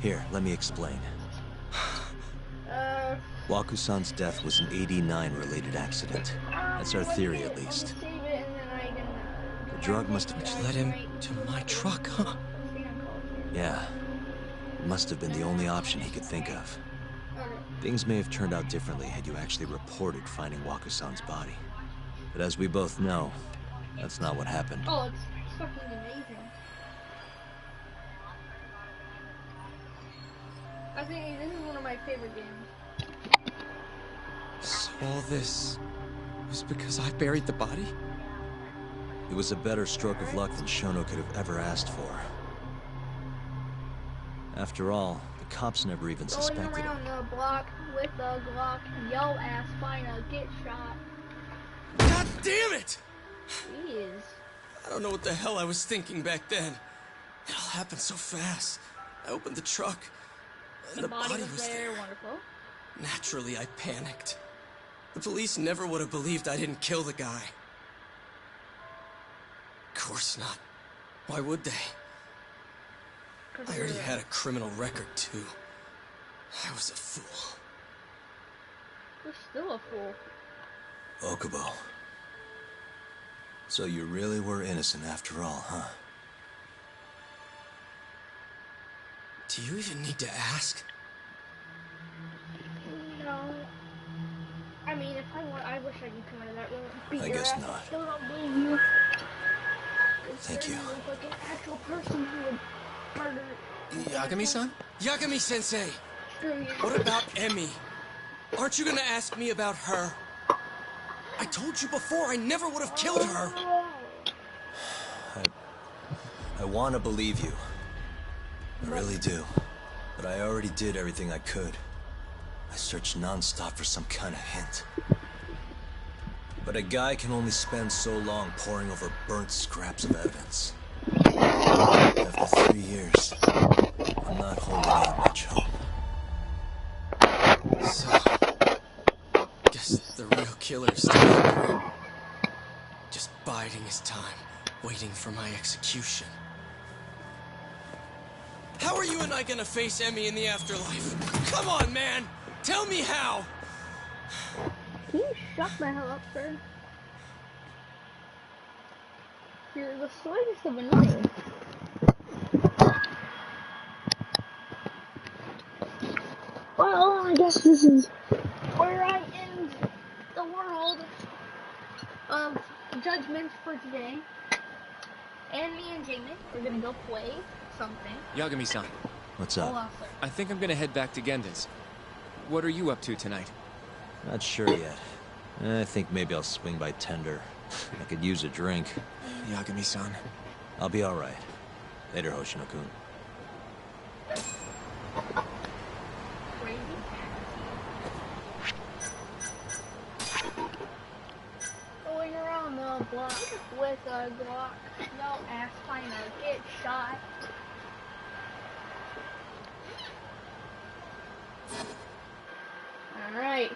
C: Here, let me explain. Waku-san's death was an 89-related accident. That's our theory, at least. The drug must have...
U: Which led him to my truck, huh?
C: Yeah. It must have been the only option he could think of. Things may have turned out differently had you actually reported finding Waku-san's body. But as we both know, that's not what happened.
B: Oh, it's fucking amazing. I think this is one of my favorite games.
U: So all this was because I buried the body?
C: It was a better stroke of luck than Shono could have ever asked for. After all, the cops never even suspected
B: Going around
C: him.
B: the block with a Glock, yo ass final get shot.
U: God damn it!
B: Jeez.
U: I don't know what the hell I was thinking back then. It all happened so fast. I opened the truck, and the body was there.
B: Wonderful.
U: Naturally, I panicked. The police never would have believed I didn't kill the guy. Of course not. Why would they? I already had a criminal record, too. I was a fool.
B: You're still a fool.
C: Okubo. So you really were innocent after all, huh?
U: Do you even need to ask?
B: No. I mean, if I want, I wish I could come out of that room and beat
C: I
B: your
C: guess
B: ass.
C: not.
B: I still don't believe you.
C: Thank you.
B: You look like an actual person who would murder...
U: Yagami-san? Yagami-sensei!
B: Screw you.
U: What about Emi? Aren't you gonna ask me about her? I told you before I never would have killed her!
C: I want to believe you. I really do. But I already did everything I could. I searched non-stop for some kind of hint. But a guy can only spend so long poring over burnt scraps of evidence. After 3 years, I'm not holding out much hope.
U: So, guess the real killer's still out there. Just biding his time, waiting for my execution. How are you and I gonna face Emi in the afterlife? Come on, man! Tell me how!
B: Can you shut the hell up, sir? You're the slightest of annoying. Well, I guess this is where I end the world of Judgment for today. And me and Jamie, we're gonna go play something.
R: Yagami-san.
C: What's up?
B: Oh, sir.
R: I think I'm gonna head back to Genda's. What are you up to tonight?
C: Not sure yet. I think maybe I'll swing by Tender. I could use a drink.
R: Yagami-san.
C: I'll be alright. Later, Hoshino-kun.
B: the block with a Glock. No ass finder, get shot. Alright.